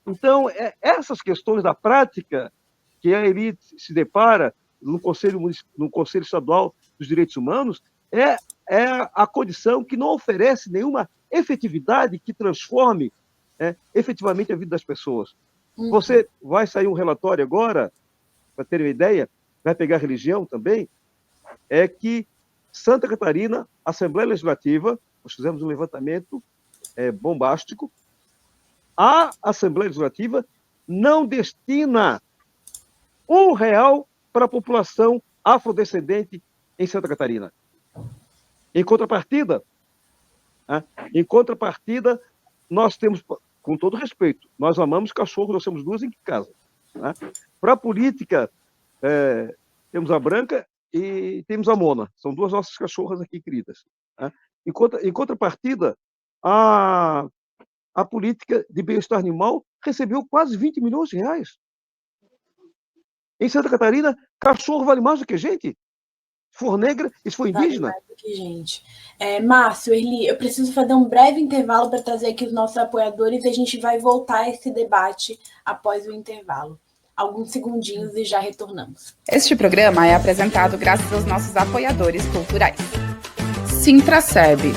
Então, essas questões da prática que a elite se depara no Conselho Estadual dos Direitos Humanos é a condição que não oferece nenhuma efetividade que transforme efetivamente a vida das pessoas. Você vai sair um relatório agora, para ter uma ideia, vai pegar religião também, é que Santa Catarina, Assembleia Legislativa, nós fizemos um levantamento bombástico, a Assembleia Legislativa não destina R$1 para a população afrodescendente em Santa Catarina. Em contrapartida, nós temos, com todo respeito, nós amamos cachorro, nós temos 2 em casa. Para a política, temos a Branca e temos a Mona. São 2 nossas cachorras aqui queridas. Em contrapartida, a política de bem-estar animal recebeu quase R$20 milhões. Em Santa Catarina, cachorro vale mais do que gente. Se for negra, e se for indígena. Vale mais do que gente. Márcio, Erli, eu preciso fazer um breve intervalo para trazer aqui os nossos apoiadores e a gente vai voltar a esse debate após o intervalo. Alguns segundinhos e já retornamos. Este programa é apresentado graças aos nossos apoiadores culturais. Sintraceb,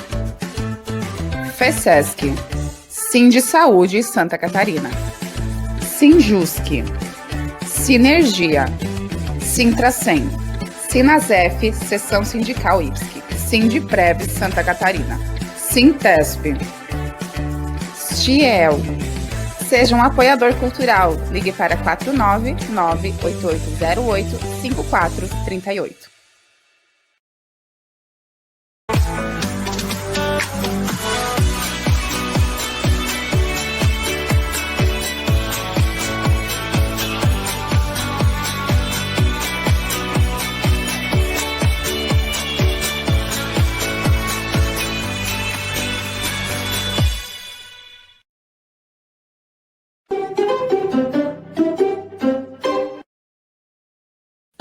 FESESC, Sindi Saúde Santa Catarina, Sinjusc, Sinergia, Sintracem, Sinasef, Seção Sindical IPSC, Sindiprev Santa Catarina, Sintesp, Stiel. Seja um apoiador cultural. Ligue para 499-8808-5438.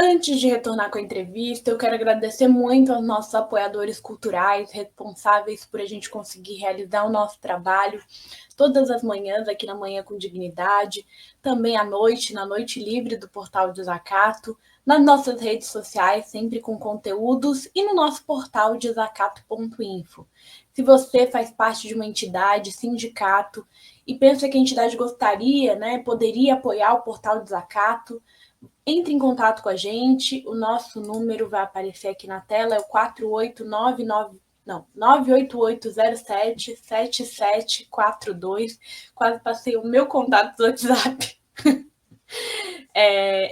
Antes de retornar com a entrevista, eu quero agradecer muito aos nossos apoiadores culturais, responsáveis por a gente conseguir realizar o nosso trabalho todas as manhãs, aqui na Manhã com Dignidade, também à noite, na Noite Livre do Portal Desacato, nas nossas redes sociais, sempre com conteúdos, e no nosso portal desacato.info. Se você faz parte de uma entidade, sindicato, e pensa que a entidade gostaria, poderia apoiar o Portal Desacato, entre em contato com a gente, o nosso número vai aparecer aqui na tela, é o 98807-7742, quase passei o meu contato do WhatsApp.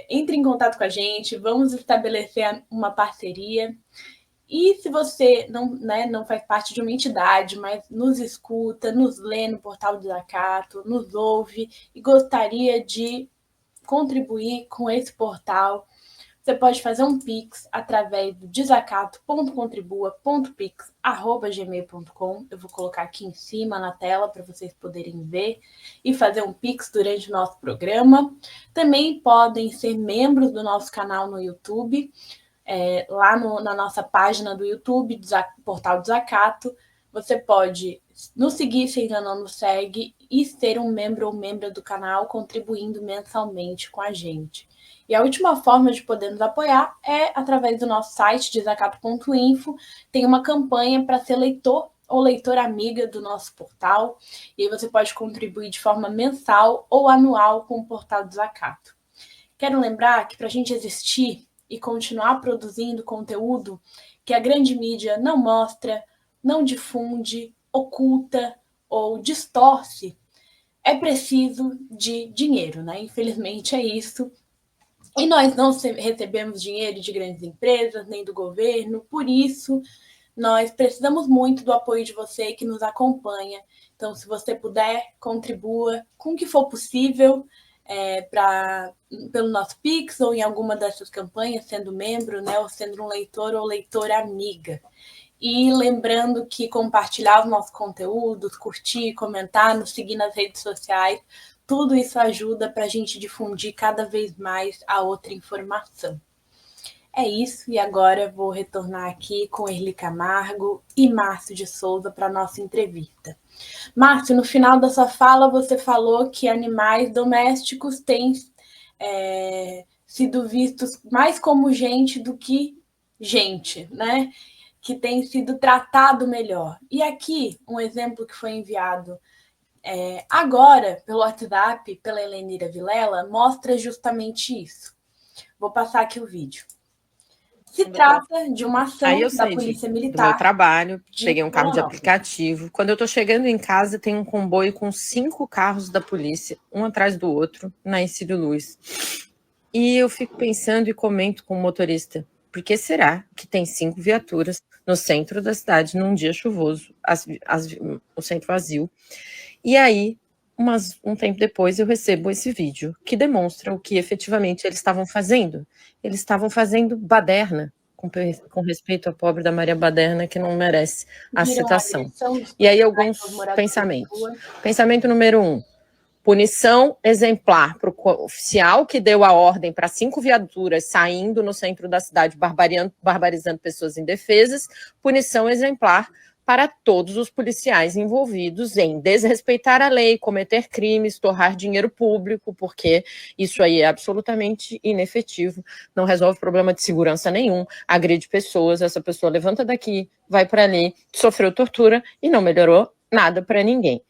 Entre em contato com a gente, vamos estabelecer uma parceria. E se você não faz parte de uma entidade, mas nos escuta, nos lê no Portal Desacato, nos ouve e gostaria de contribuir com esse portal, você pode fazer um Pix através do desacato.contribua.pix@gmail.com. Eu vou colocar aqui em cima na tela para vocês poderem ver e fazer um Pix durante o nosso programa. Também podem ser membros do nosso canal no YouTube. lá na nossa página do YouTube, Portal Desacato. Você pode nos seguir se ainda não nos segue e ser um membro ou membra do canal, contribuindo mensalmente com a gente. E a última forma de poder nos apoiar é através do nosso site, desacato.info. Tem uma campanha para ser leitor ou leitora amiga do nosso portal. E aí você pode contribuir de forma mensal ou anual com o Portal Desacato. Quero lembrar que para a gente existir e continuar produzindo conteúdo que a grande mídia não mostra, não difunde, oculta ou distorce, é preciso de dinheiro, né? Infelizmente é isso. E nós não recebemos dinheiro de grandes empresas, nem do governo, por isso nós precisamos muito do apoio de você que nos acompanha. Então, se você puder, contribua com o que for possível, pelo nosso Pix ou em alguma dessas campanhas, sendo membro, né, ou sendo um leitor ou leitora amiga. E lembrando que compartilhar os nossos conteúdos, curtir, comentar, nos seguir nas redes sociais, tudo isso ajuda para a gente difundir cada vez mais a outra informação. É isso, e agora vou retornar aqui com Erli Camargo e Márcio de Souza para a nossa entrevista. Márcio, no final da sua fala, você falou que animais domésticos têm sido vistos mais como gente do que gente, né? Que tem sido tratado melhor. E aqui, um exemplo que foi enviado agora pelo WhatsApp, pela Helenira Vilela, mostra justamente isso. Vou passar aqui o vídeo. Se trata de uma ação da Polícia Militar. Do meu trabalho, peguei um carro de aplicativo. Quando eu estou chegando em casa, tem um comboio com 5 carros da polícia, um atrás do outro, na Ercílio Luz. E eu fico pensando e comento com o motorista, por que será que tem 5 viaturas no centro da cidade, num dia chuvoso, o centro vazio? E aí, um tempo depois, eu recebo esse vídeo que demonstra o que efetivamente eles estavam fazendo. Eles estavam fazendo baderna, com respeito à pobre da Maria Baderna, que não merece a citação. E aí, alguns pensamentos. Pensamento número 1. Punição exemplar para o oficial que deu a ordem para 5 viaturas saindo no centro da cidade, barbarizando pessoas indefesas. Punição exemplar para todos os policiais envolvidos em desrespeitar a lei, cometer crimes, torrar dinheiro público, porque isso aí é absolutamente inefetivo, não resolve problema de segurança nenhum, agride pessoas, essa pessoa levanta daqui, vai para ali, sofreu tortura e não melhorou nada para ninguém.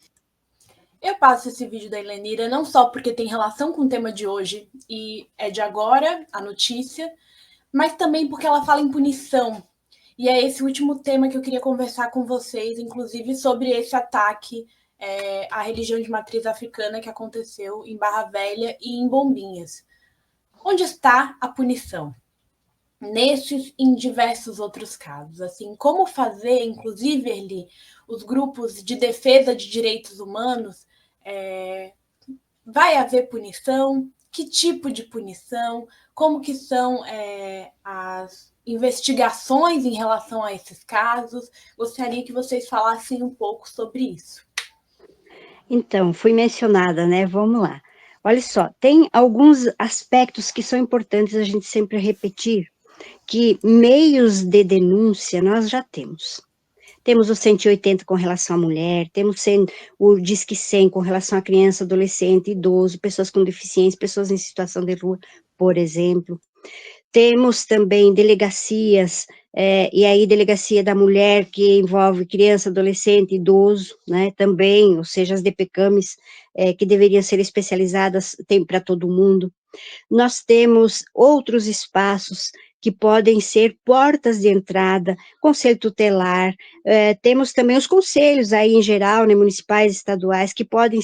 Eu passo esse vídeo da Helenira não só porque tem relação com o tema de hoje e é de agora, a notícia, mas também porque ela fala em punição. E é esse último tema que eu queria conversar com vocês, inclusive sobre esse ataque à religião de matriz africana que aconteceu em Barra Velha e em Bombinhas. Onde está a punição? Nesses e em diversos outros casos. Assim, como fazer, inclusive, Erli, os grupos de defesa de direitos humanos, vai haver punição? Que tipo de punição? Como que são as investigações em relação a esses casos? Gostaria que vocês falassem um pouco sobre isso. Então, fui mencionada, né? Vamos lá. Olha só, tem alguns aspectos que são importantes a gente sempre repetir, que meios de denúncia nós já temos. Temos o 180 com relação à mulher, temos o Disque 100 com relação à criança, adolescente, idoso, pessoas com deficiência, pessoas em situação de rua, por exemplo. Temos também delegacias, e aí delegacia da mulher que envolve criança, adolescente, idoso, né, também, ou seja, as DPCAMs, que deveriam ser especializadas, tem para todo mundo. Nós temos outros espaços que podem ser portas de entrada, conselho tutelar, temos também os conselhos aí em geral, né, municipais, estaduais, que podem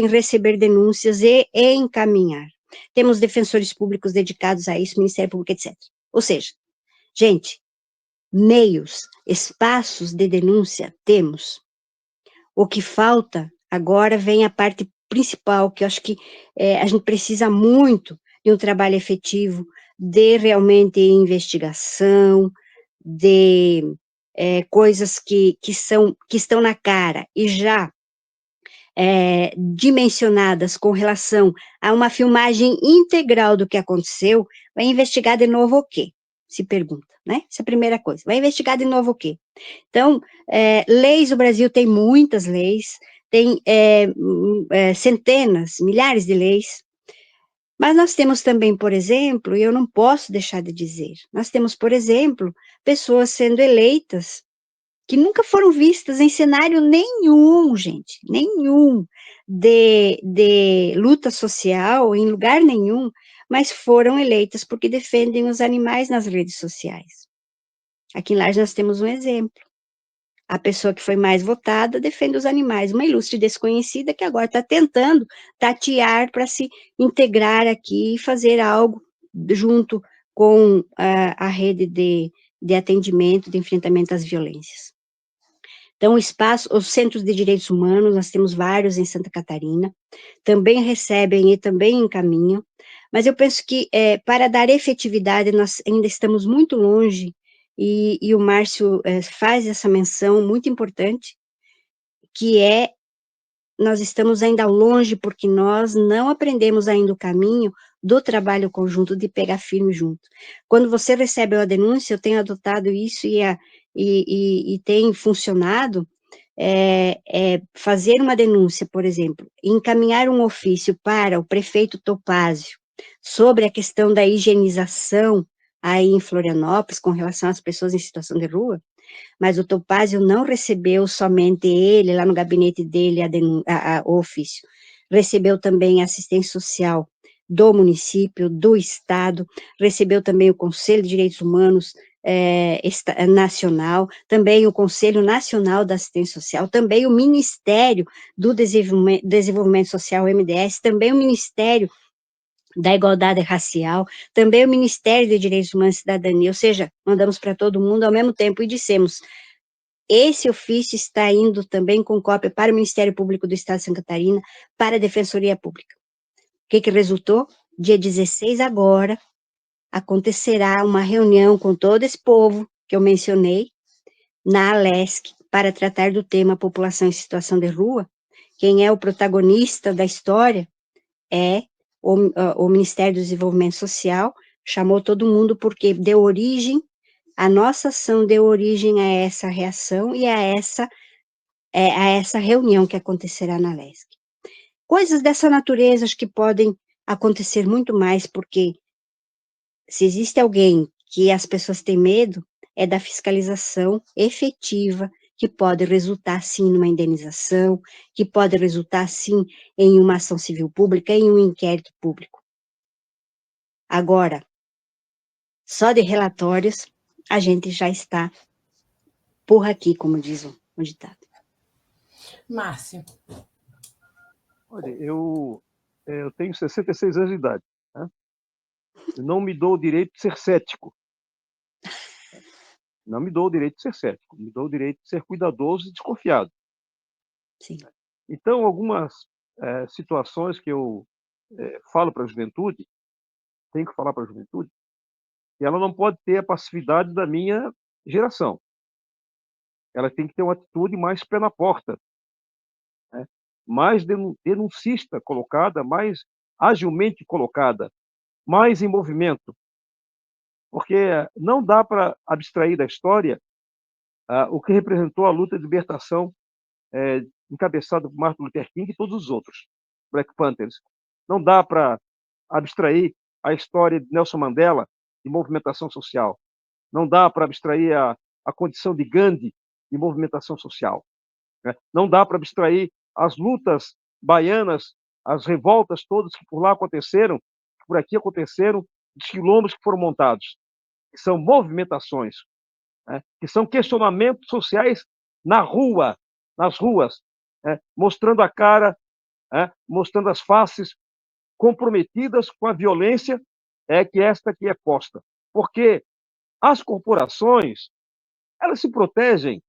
receber denúncias e encaminhar. Temos defensores públicos dedicados a isso, Ministério Público, etc. Ou seja, gente, meios, espaços de denúncia temos. O que falta agora vem a parte principal, que eu acho que a gente precisa muito de um trabalho efetivo, de realmente investigação, de coisas que estão na cara e já dimensionadas com relação a uma filmagem integral do que aconteceu, vai investigar de novo o quê? se pergunta, né? Essa é a primeira coisa. Vai investigar de novo o quê? Então, leis, o Brasil tem muitas leis, tem centenas, milhares de leis, mas nós temos também, por exemplo, e eu não posso deixar de dizer, nós temos, por exemplo, pessoas sendo eleitas que nunca foram vistas em cenário nenhum, gente, nenhum de luta social, em lugar nenhum, mas foram eleitas porque defendem os animais nas redes sociais. Aqui em Lages nós temos um exemplo. A pessoa que foi mais votada defende os animais, uma ilustre desconhecida que agora está tentando tatear para se integrar aqui e fazer algo junto com a rede de atendimento, de enfrentamento às violências. Então, os centros de direitos humanos, nós temos vários em Santa Catarina, também recebem e também encaminham, mas eu penso que para dar efetividade nós ainda estamos muito longe, e o Márcio faz essa menção muito importante, que nós estamos ainda longe porque nós não aprendemos ainda o caminho do trabalho conjunto, de pegar firme junto. Quando você recebe uma denúncia, eu tenho adotado isso e tem funcionado, fazer uma denúncia, por exemplo, encaminhar um ofício para o prefeito Topázio sobre a questão da higienização aí em Florianópolis com relação às pessoas em situação de rua, mas o Topázio não recebeu somente ele, lá no gabinete dele, o ofício, recebeu também a assistência social do município, do estado, recebeu também o Conselho de Direitos Humanos nacional, também o Conselho Nacional da Assistência Social, também o Ministério do Desenvolvimento Social, o MDS, também o Ministério da Igualdade Racial, também o Ministério de Direitos Humanos e Cidadania, ou seja, mandamos para todo mundo ao mesmo tempo e dissemos, esse ofício está indo também com cópia para o Ministério Público do Estado de Santa Catarina, para a Defensoria Pública. O que resultou? Dia 16 agora, acontecerá uma reunião com todo esse povo que eu mencionei, na Alesc, para tratar do tema população em situação de rua. Quem é o protagonista da história é o Ministério do Desenvolvimento Social, chamou todo mundo porque deu origem, a nossa ação deu origem a essa reação e a essa reunião que acontecerá na Alesc. Coisas dessa natureza acho que podem acontecer muito mais, porque se existe alguém que as pessoas têm medo, é da fiscalização efetiva, que pode resultar, sim, numa indenização, que pode resultar, sim, em uma ação civil pública, em um inquérito público. Agora, só de relatórios, a gente já está por aqui, como diz o ditado. Márcio. Olha, eu tenho 66 anos de idade, né? Eu não me dou o direito de ser cético. Não me dou o direito de ser cético, me dou o direito de ser cuidadoso e desconfiado. Sim. Então, algumas situações que eu falo para a juventude, tenho que falar para a juventude, que ela não pode ter a passividade da minha geração. Ela tem que ter uma atitude mais pé na porta, né? Mais denuncista colocada, mais agilmente colocada, mais em movimento. Porque não dá para abstrair da história o que representou a luta de libertação encabeçada por Martin Luther King e todos os outros, Black Panthers. Não dá para abstrair a história de Nelson Mandela de movimentação social. Não dá para abstrair a condição de Gandhi de movimentação social, né? Não dá para abstrair as lutas baianas, as revoltas todas que por lá aconteceram, que por aqui aconteceram, os quilombos que foram montados, que são movimentações, né? Que são questionamentos sociais na rua, nas ruas, né? Mostrando a cara, né? Mostrando as faces comprometidas com a violência que esta aqui é posta. Porque as corporações, elas se protegem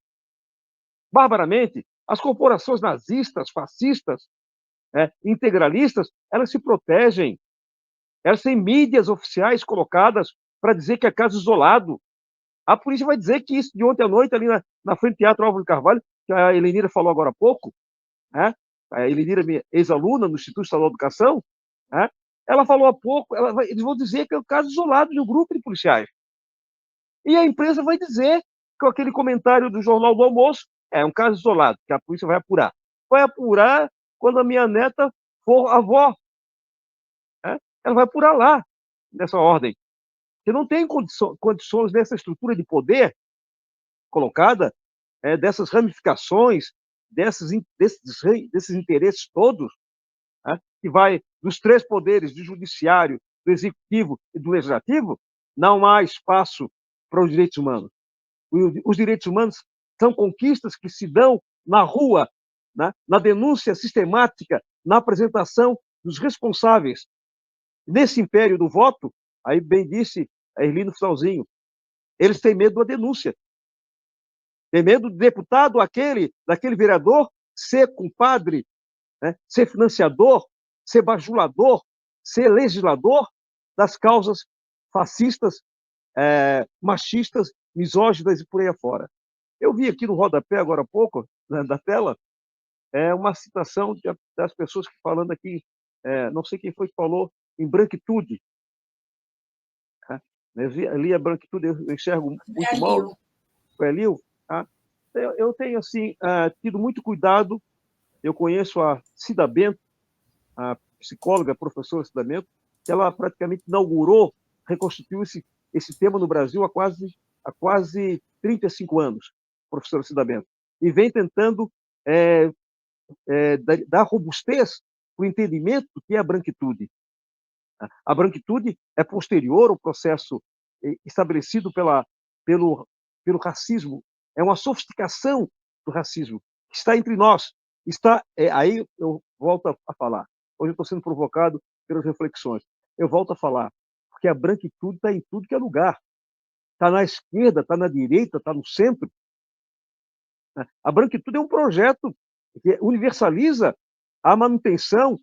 barbaramente. As corporações nazistas, fascistas, integralistas, elas se protegem. Elas têm mídias oficiais colocadas para dizer que é caso isolado. A polícia vai dizer que isso de ontem à noite, ali na frente do Teatro Álvaro de Carvalho, que a Elenira falou agora há pouco, né? A Elenira, minha ex-aluna no Instituto Estadual de Educação, né? Ela falou há pouco, eles vão dizer que é um caso isolado de um grupo de policiais. E a imprensa vai dizer que aquele comentário do Jornal do Almoço é um caso isolado, que a polícia vai apurar. Vai apurar quando a minha neta for avó. Né? Ela vai apurar lá, nessa ordem. Você não tem condições dessa estrutura de poder colocada, dessas ramificações, desses interesses todos, né, que vai dos três poderes, do judiciário, do executivo e do legislativo, não há espaço para os direitos humanos. Os direitos humanos são conquistas que se dão na rua, né, na denúncia sistemática, na apresentação dos responsáveis. Nesse império do voto, aí bem disse a Erli no finalzinho, eles têm medo da denúncia. Tem medo do deputado, daquele vereador, ser compadre, né, ser financiador, ser bajulador, ser legislador das causas fascistas, machistas, misóginas e por aí afora. Eu vi aqui no rodapé, agora há pouco, né, da tela, uma citação das pessoas que falando aqui, não sei quem foi que falou, em branquitude. Né? Ali a branquitude eu enxergo muito mal. Foi Lil. Tá? Eu tenho assim, tido muito cuidado. Eu conheço a Cida Bento, a psicóloga, a professora Cida Bento, que ela praticamente inaugurou, reconstituiu esse tema no Brasil há quase 35 anos, professora Cida Bento, e vem tentando dar robustez para o entendimento do que é a branquitude. A branquitude é posterior ao processo estabelecido pelo racismo, é uma sofisticação do racismo que está entre nós. Aí eu volto a falar. Hoje eu estou sendo provocado pelas reflexões. Eu volto a falar, porque a branquitude está em tudo que é lugar. Está na esquerda, está na direita, está no centro. A branquitude é um projeto que universaliza a manutenção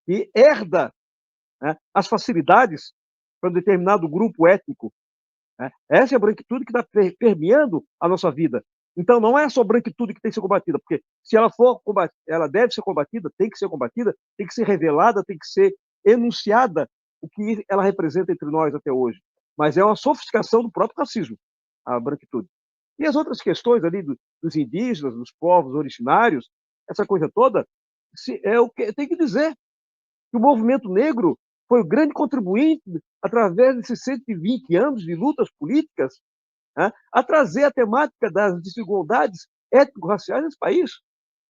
e herda, né, as facilidades para um determinado grupo étnico. Né? Essa é a branquitude que está permeando a nossa vida. Então, não é só a branquitude que tem que ser combatida, porque se ela for combatida, ela deve ser combatida, tem que ser revelada, tem que ser enunciada o que ela representa entre nós até hoje. Mas é uma sofisticação do próprio racismo, a branquitude. E as outras questões ali dos indígenas, dos povos originários, essa coisa toda, é o que tem que dizer. Que o movimento negro foi o grande contribuinte, através desses 120 anos de lutas políticas, né, a trazer a temática das desigualdades étnico-raciais nesse país.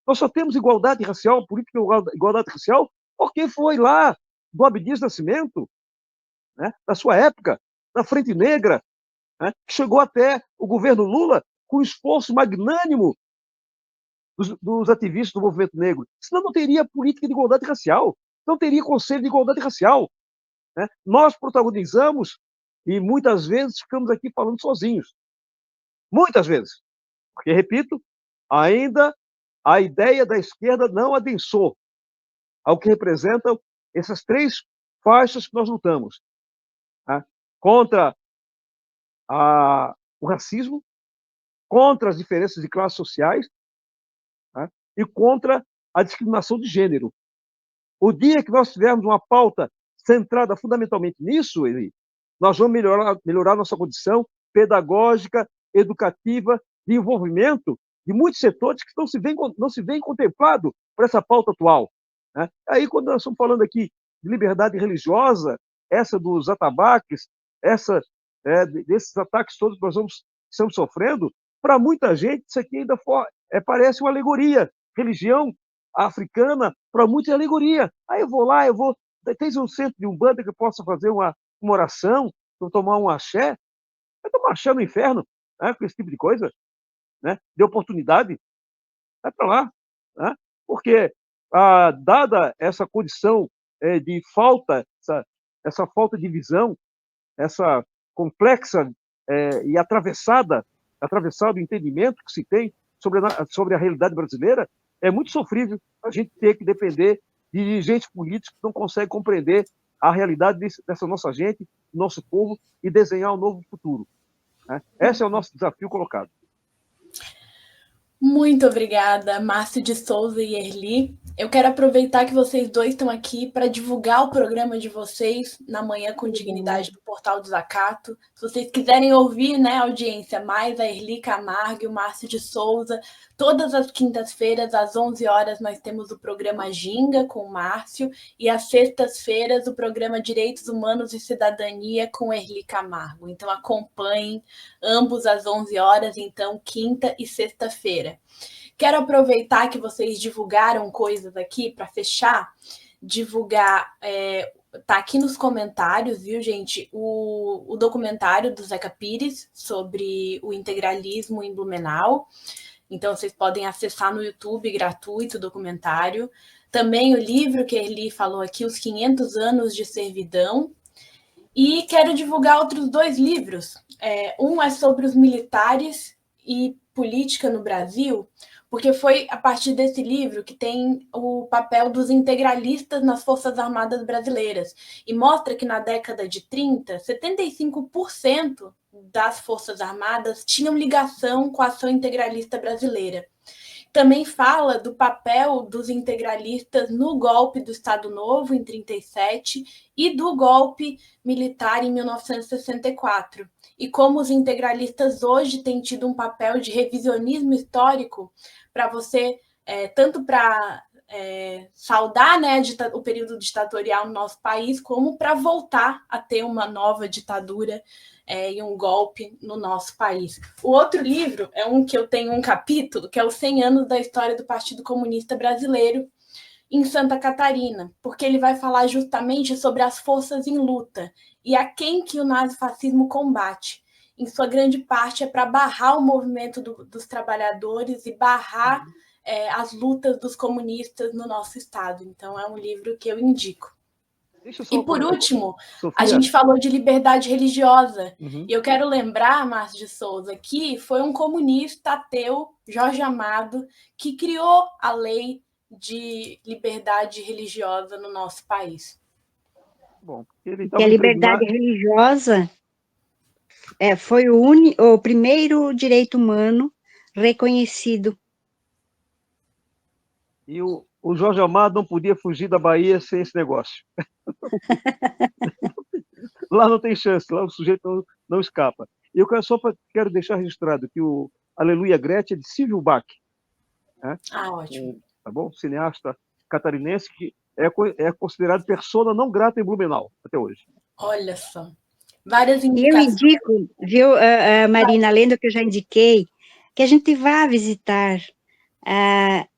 Nós só temos igualdade racial, política de igualdade racial, porque foi lá do Abdias Nascimento, né, da sua época, da Frente Negra, né, que chegou até o governo Lula com o esforço magnânimo dos ativistas do movimento negro. Senão não teria política de igualdade racial, não teria conselho de igualdade racial. Né? Nós protagonizamos e muitas vezes ficamos aqui falando sozinhos. Muitas vezes. Porque, repito, ainda a ideia da esquerda não adensou ao que representam essas três faixas que nós lutamos. Né? Contra o racismo, contra as diferenças de classes sociais, né? E contra a discriminação de gênero. O dia que nós tivermos uma pauta centrada fundamentalmente nisso, Eli, nós vamos melhorar nossa condição pedagógica, educativa, de envolvimento de muitos setores que não se veem contemplados por essa pauta atual. Né? Aí, quando nós estamos falando aqui de liberdade religiosa, essa dos atabaques, desses ataques todos que nós estamos sofrendo, para muita gente isso aqui ainda parece uma alegoria. Religião africana, para muitos é alegoria. Aí eu vou lá, tem um centro de Umbanda que eu possa fazer uma oração, eu tomar um axé, vai tomar axé no inferno, né, com esse tipo de coisa, né, de oportunidade, vai para lá. Né, porque, dada essa condição de falta, essa falta de visão, essa complexa e atravessado entendimento que se tem sobre a realidade brasileira, é muito sofrível a gente ter que depender de dirigentes políticos que não conseguem compreender a realidade dessa nossa gente, do nosso povo, e desenhar um novo futuro. Né? Esse é o nosso desafio colocado. Muito obrigada, Márcio de Souza e Erli. Eu quero aproveitar que vocês dois estão aqui para divulgar o programa de vocês na Manhã com Dignidade do Portal do Zacato. Se vocês quiserem ouvir, né, audiência, mais a Erli Camargo e o Márcio de Souza, todas as quintas-feiras, às 11 horas, nós temos o programa Ginga com o Márcio e às sextas-feiras o programa Direitos Humanos e Cidadania com Erli Camargo. Então acompanhem ambos às 11 horas, então quinta e sexta-feira. Quero aproveitar que vocês divulgaram coisas aqui para fechar, divulgar, tá aqui nos comentários, viu, gente, o documentário do Zeca Pires sobre o integralismo em Blumenau. Então, vocês podem acessar no YouTube, gratuito, o documentário. Também o livro que a Erli falou aqui, Os 500 Anos de Servidão. E quero divulgar outros 2 livros. Um é sobre os militares e política no Brasil, porque foi a partir desse livro que tem o papel dos integralistas nas Forças Armadas brasileiras. E mostra que na década de 30, 75% das Forças Armadas tinham ligação com a ação integralista brasileira. Também fala do papel dos integralistas no golpe do Estado Novo, em 1937, e do golpe militar em 1964. E como os integralistas hoje têm tido um papel de revisionismo histórico para você, tanto para saudar, né, o período ditatorial no nosso país, como para voltar a ter uma nova ditadura e um golpe no nosso país. O outro livro é um que eu tenho um capítulo, que é os 100 anos da história do Partido Comunista Brasileiro em Santa Catarina, porque ele vai falar justamente sobre as forças em luta e a quem que o nazifascismo combate. Em sua grande parte é para barrar o movimento dos trabalhadores e barrar as lutas dos comunistas no nosso estado. Então é um livro que eu indico. E por último, Sofia, a gente falou de liberdade religiosa. E eu quero lembrar, Márcio de Souza, que foi um comunista ateu, Jorge Amado, que criou a lei de liberdade religiosa no nosso país. Bom, a liberdade religiosa foi o primeiro direito humano reconhecido. E o Jorge Amado não podia fugir da Bahia sem esse negócio. Lá não tem chance, lá o sujeito não escapa. E eu quero deixar registrado que o Aleluia Gretchen é de Silvio Bach. Né? Ótimo. Tá bom? Cineasta catarinense que é considerado persona não grata em Blumenau até hoje. Olha só. Várias indicações. E eu indico, viu, Marina, além do que eu já indiquei, que a gente vá visitar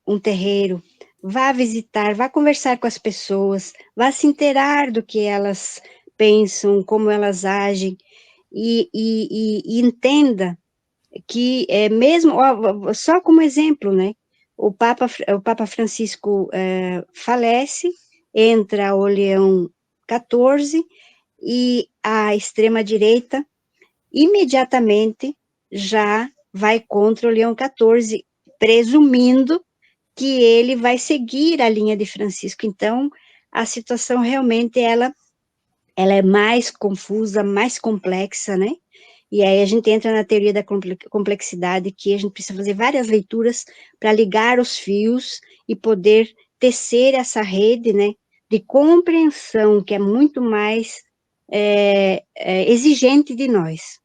um terreiro, vá visitar, vá conversar com as pessoas, vá se inteirar do que elas pensam, como elas agem, e entenda que, mesmo, só como exemplo, né, o Papa Francisco falece, entra o Leão XIV, e a extrema-direita imediatamente já vai contra o Leão XIV, presumindo que ele vai seguir a linha de Francisco. Então, a situação realmente, ela é mais confusa, mais complexa, né? E aí a gente entra na teoria da complexidade, que a gente precisa fazer várias leituras para ligar os fios e poder tecer essa rede, né, de compreensão, que é muito mais exigente de nós.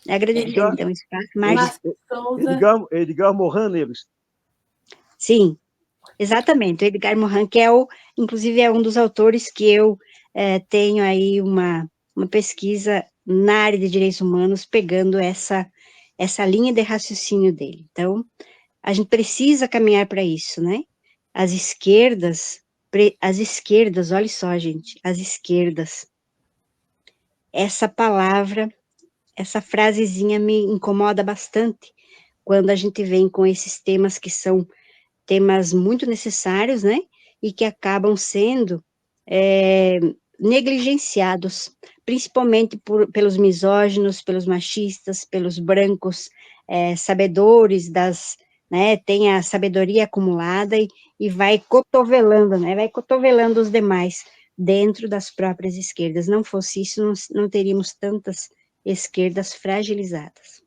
Agradeço, então, o espaço. Mas... Edgar Morin, neles. Sim, exatamente. O Edgar Morin, que inclusive é um dos autores que eu tenho aí uma pesquisa na área de direitos humanos, pegando essa linha de raciocínio dele. Então, a gente precisa caminhar para isso, né? As esquerdas, olha só, gente, as esquerdas, essa palavra, essa frasezinha me incomoda bastante, quando a gente vem com esses temas que são temas muito necessários, né, e que acabam sendo negligenciados, principalmente pelos misóginos, pelos machistas, pelos brancos sabedores né, tem a sabedoria acumulada e vai cotovelando, né, vai cotovelando os demais dentro das próprias esquerdas. Não fosse isso, não teríamos tantas esquerdas fragilizadas.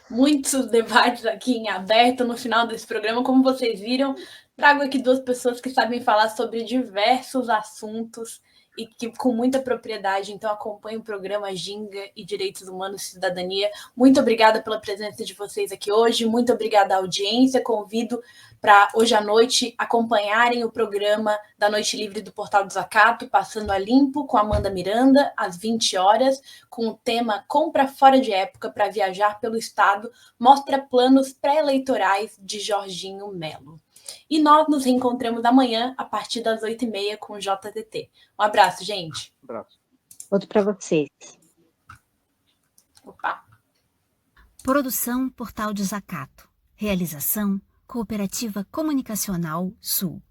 Muitos debates aqui em aberto no final desse programa, como vocês viram, Trago aqui duas pessoas que sabem falar sobre diversos assuntos e que com muita propriedade, então acompanho o programa Ginga e Direitos Humanos e Cidadania. Muito obrigada pela presença de vocês aqui hoje, muito obrigada à audiência, convido para hoje à noite acompanharem o programa da Noite Livre do Portal do Zacato, Passando a Limpo, com Amanda Miranda, às 20 horas, com o tema Compra Fora de Época para Viajar pelo Estado, mostra planos pré-eleitorais de Jorginho Melo. E nós nos reencontramos amanhã, a partir das 8h30, com o JTT. Um abraço, gente. Um abraço. Outro para vocês. Opa. Produção Portal de Zacato. Realização Cooperativa Comunicacional Sul.